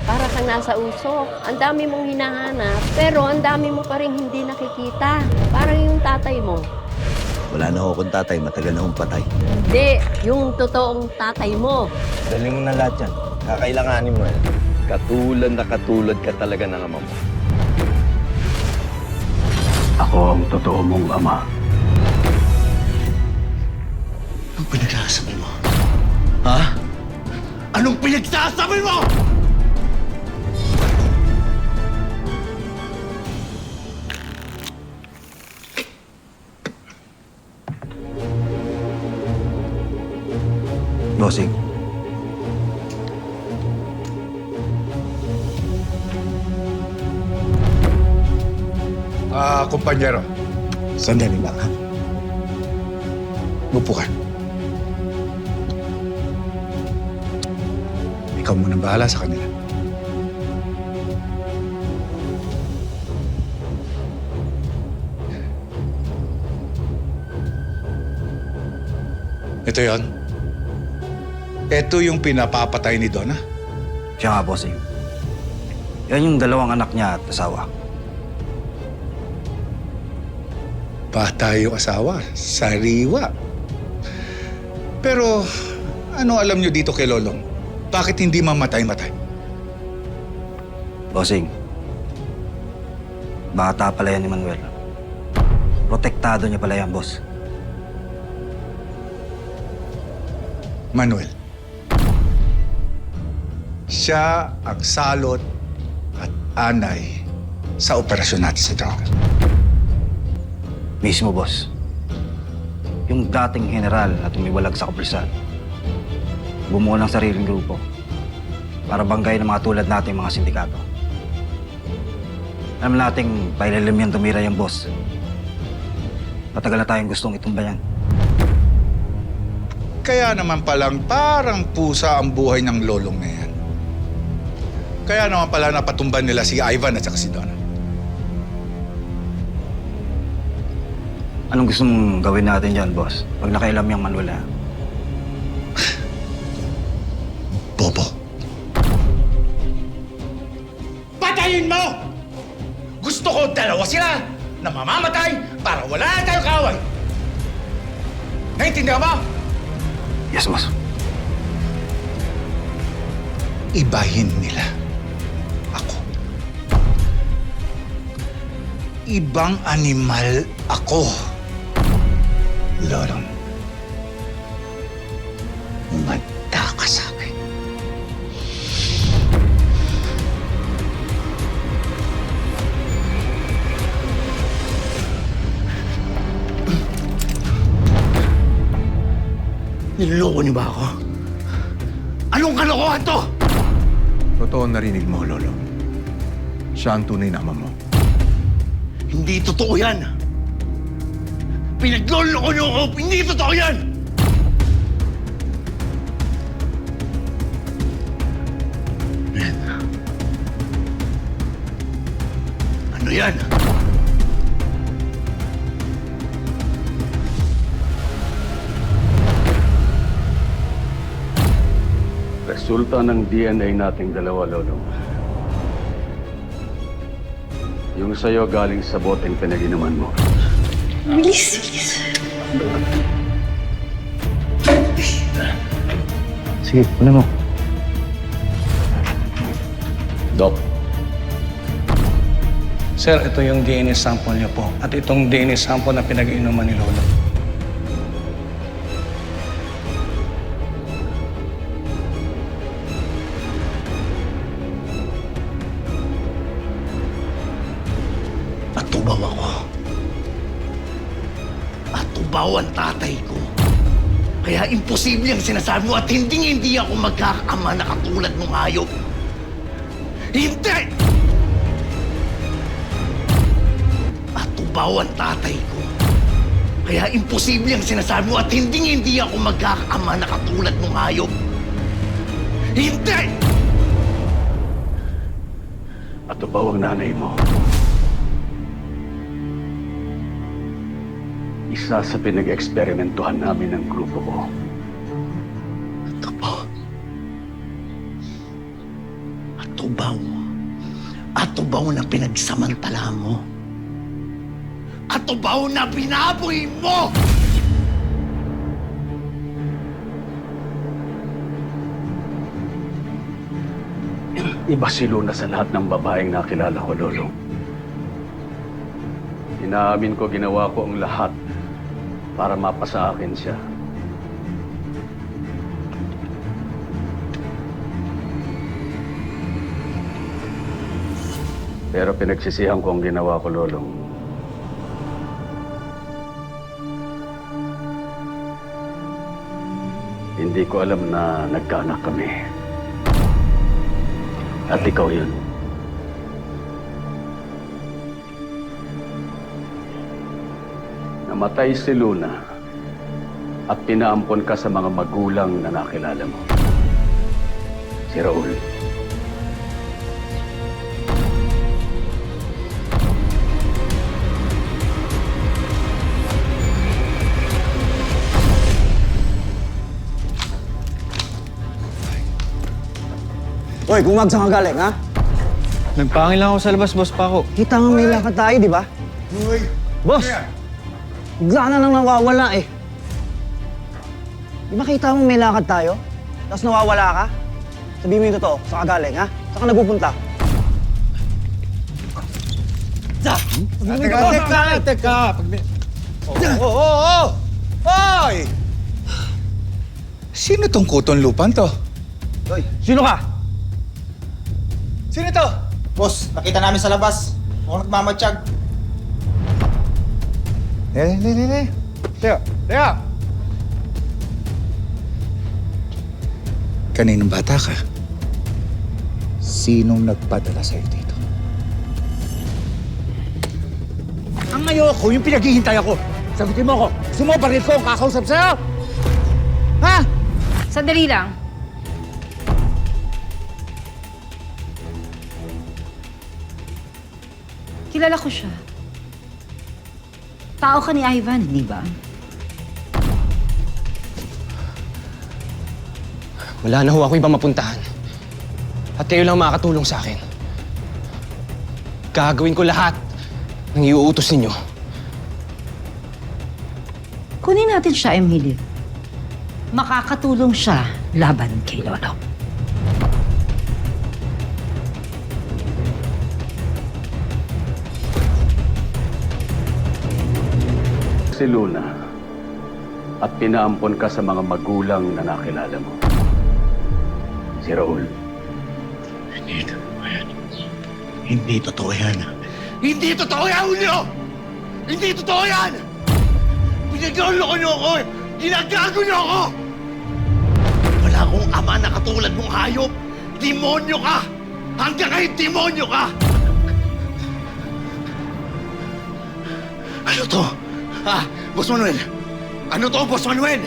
Para kang nasa usok. Ang dami mong hinahanap, pero ang dami mo pa rin hindi nakikita. Parang yung tatay mo. Wala na akong tatay, matagal na akong patay. Hindi, yung totoong tatay mo. Dali mo na lahat yan. Kakailanganin mo yan. Katulad na katulad ka talaga ng ama mo. Ako ang totoo mong ama. Anong pinagsasabi mo? Ha? Anong pinagsasabi mo? bossing. Kumpanyero. Sandali lang, ha? Upo ka. Ikaw munang bahala sa kanila. Ito yon. Ito yung pinapapatay ni Donna. Siya nga, bossing. Yan yung dalawang anak niya at asawa. Bata yung asawa. Sariwa. Pero ano alam nyo dito kay Lolong? Bakit hindi mamatay-matay? Bossing, bata pala yan ni Manuel. Protektado niya pala yan, boss. Manuel. Siya ang salot at anay sa operasyon natin sa droga. Mismo, boss. Yung dating general na tumiwalag sa kapulisan, bumuo ng sariling grupo para banggayin ng mga tulad nating mga sindikato. Alam nating pailalim yan tumira yung boss. Matagal na tayong gustong itumba yan. Kaya naman palang parang pusa ang buhay ng Lolong na yan. Kaya naman pala napatumban nila si Ivan at saka si Donna. Anong gusto mong gawin natin dyan, boss? Pag nakailam yung Manuel na. Bobo. Patayin mo! Gusto ko dalawa sila na mamamatay para wala na tayong kaaway. Naintindihan mo? Yes, boss. Ibahin nila ako. Ibang animal ako. Lolong. Umanda ka sa akin. Niloloko niyo ba ako? Anong kalokohan to? Totoo narinig mo, Lolo. Siya ang tunay na ama mo. Hindi totoo yan. Pinagloloko niyo ako. Hindi totoo yan. Ano yan? Resulta ng DNA nating dalawa, Lolo. Yung sa'yo galing sa boteng pinag-inuman mo. Bilis, bilis. Sige, kunin mo. Doc. Sir, ito yung DNA sample niyo po. At itong DNA sample na pinag-inuman ni Lolo. Atubaw ako. Atubaw ang tatay ko. Kaya imposible ang sinasabi mo at hindi ako magkakaama na katulad ng hayop. Hindi! Atubaw ang tatay ko. Kaya imposible ang sinasabi mo at hindi ako magkakaama na katulad ng hayop. Hindi! Atubaw ang nanay mo. Isa sa pinag-eksperimentuhan namin ng grupo ko. Atubaw na pinagsamantala mo. Atubaw na binaboy mo! Iba si Luna sa lahat ng babaeng nakilala ko, Lolo. Inaamin ko ginawa ko ang lahat para mapasa akin siya. Pero pinagsisihan ko ang ginawa ko, Lolong. hindi ko alam na nagkaanak kami. At ikaw yun. Namatay si Luna at pinaampon ka sa mga magulang na nakilala mo. Si Raul. Hoy, gumag saan ka galing, ha? Nagpangil lang ako sa labas, boss pa ako. Kita nga may lakad tayo, di ba? Uy! Boss! Bigla na lang nawawala eh. Di ba kita mo may lakad tayo? Tapos nawawala ka? Sabihin mo yung totoo, saan ka galing, ha? Saan ka nagpupunta? Teka! Oo! Hoy! Sino tong kuton lupan to? Hoy, sino ka? Sino to? Boss, nakita namin sa labas. Mukhang nagmamatsyag. Teka! Kaninong bata ka? Sinong nagpadala sa'yo dito? Ang ayoko, yung pinaghihintay ako. Sagutin mo ako. Gusto mo baril ko ang kakausap sa'yo? Ha? Sandali lang. Kilala ko siya. Tao ka ni Ivan, hindi ba? Wala na ho ako ibang mapuntahan. At kayo lang makakatulong sa akin. Gagawin ko lahat ng iuutos ninyo. Kunin natin siya, Emilio. Makakatulong siya laban kay Lolo. Si Luna at pinaampon ka sa mga magulang na nakilala mo. Si Raul. Hindi totoo yan. Hindi totoo yan, Julio! Hindi totoo yan! Pinagloloko niyo ako! Ginagago niyo ako! Wala akong ama na katulad mong hayop! Demonyo ka! Hanggang ngayon, demonyo ka! Ano to? Ha? Boss Manuel? Ano to, Boss Manuel?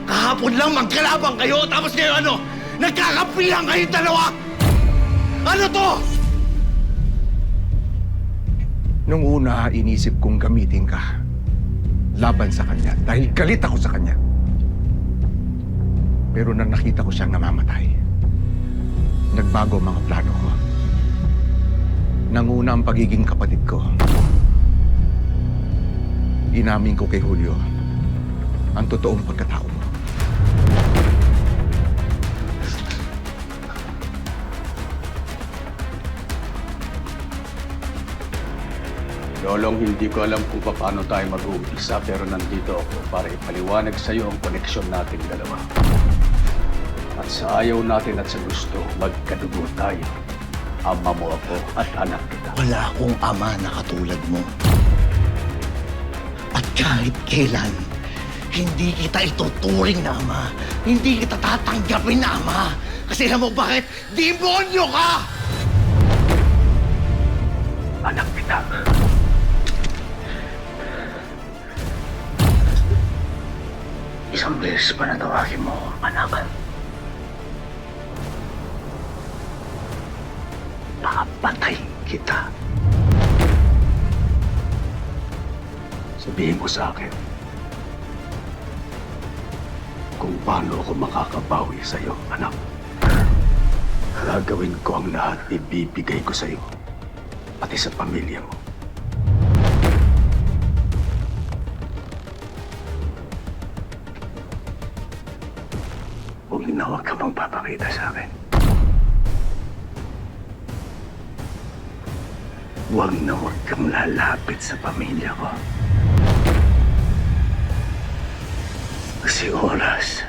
Kahapon lang magkalabang kayo, tapos ngayon ano? Nagkakapihan kayong dalawa! Ano to? Nung una, inisip kong gamitin ka laban sa kanya dahil galit ako sa kanya. Pero nang nakita ko siyang namamatay, nagbago ang mga plano ko. Nanguna ang pagiging kapatid ko. Inamin ko kay Julio ang totoong pagkatao mo. Lolong, hindi ko alam kung paano tayo mag-uumpisa pero nandito ako para ipaliwanag sa iyo ang koneksyon natin dalawa. At sa ayaw natin at sa gusto, magkadugo tayo. Ama mo ako at anak kita. Wala akong ama na katulad mo. At kahit kailan, hindi kita ituturing na ama. Hindi kita tatanggapin na ama. Kasi alam mo bakit? Demonyo ka! Anak kita. Isang beses pa natawagin mo, anak. Papatay kita. Sabihin mo sa akin kung paano ako makakabawi sa'yo, anak. Gagawin ko ang lahat, ibibigay ko sa'yo, pati sa pamilya mo. Huwag na huwag ka magpapakita sa akin. Huwag na huwag kang lalapit sa pamilya ko. Kasi oras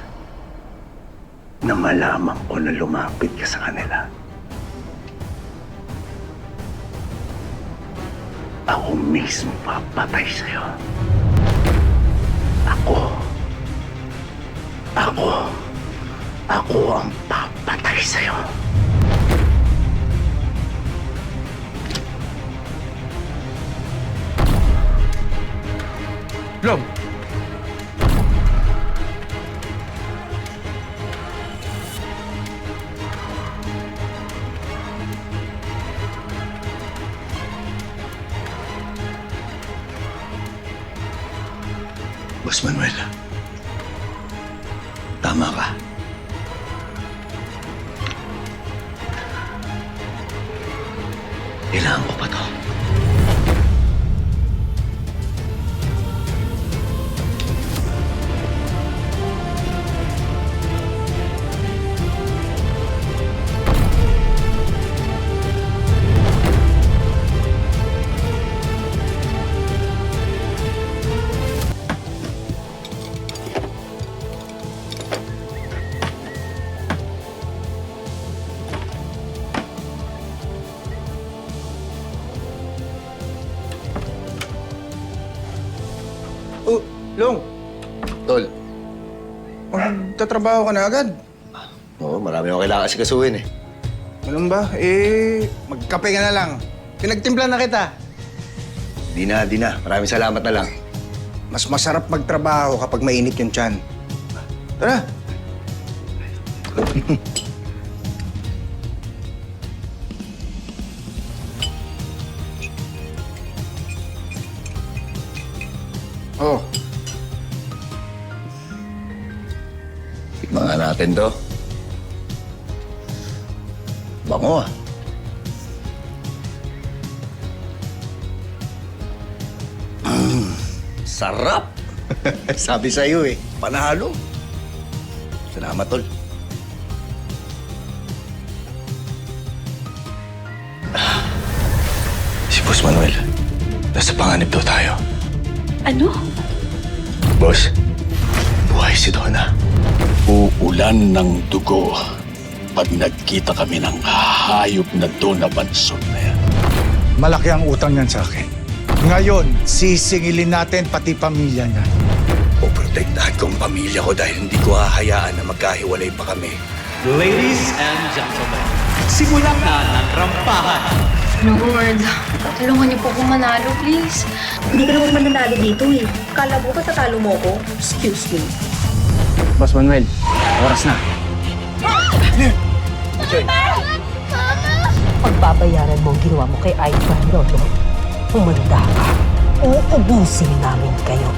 na malaman ko na lumapit ka sa kanila, ako mismo papatay sa'yo. Ako Ako ang papatay sa'yo. Lom! Boss Manuel, tama ka. Kailangan ko pa to. Oh, Long. Tol. Tatrabaho ka na agad. Oo, marami akong kailangan asikasuhin eh. Ganun ba? Eh, magkape ka na lang. Pinagtimpla na kita. Di na. Maraming salamat na lang. Mas masarap magtrabaho kapag mainit yung tiyan. Tara. Oh. Tikman nga natin to. Bango ah. Sarap! Sabi sa'yo eh, panalo. Salamat, tol. Si Boss Manuel, nasa panganib daw tayo. Ano? Boss, buhay si Donna. Uulan ng dugo pag nagkita kami ng hayop na Donna Banson na yan. Malaki ang utang niyan sa akin. Ngayon, sisingilin natin pati pamilya niya. Poprotektahan ko ang pamilya ko dahil hindi ko hahayaan na magkahiwalay pa kami. Ladies and gentlemen, simulan na ng rampahan. Lord, tulungan niyo po kung manalo, please. Hindi ka naman mananalo dito eh. Kala mo ba tatalo mo ko? Excuse me. Boss Manuel, oras na. Pagbabayaran mo ang ginawa mo kay Ivan, Lolo. Humanda ka. Uubusin namin kayo.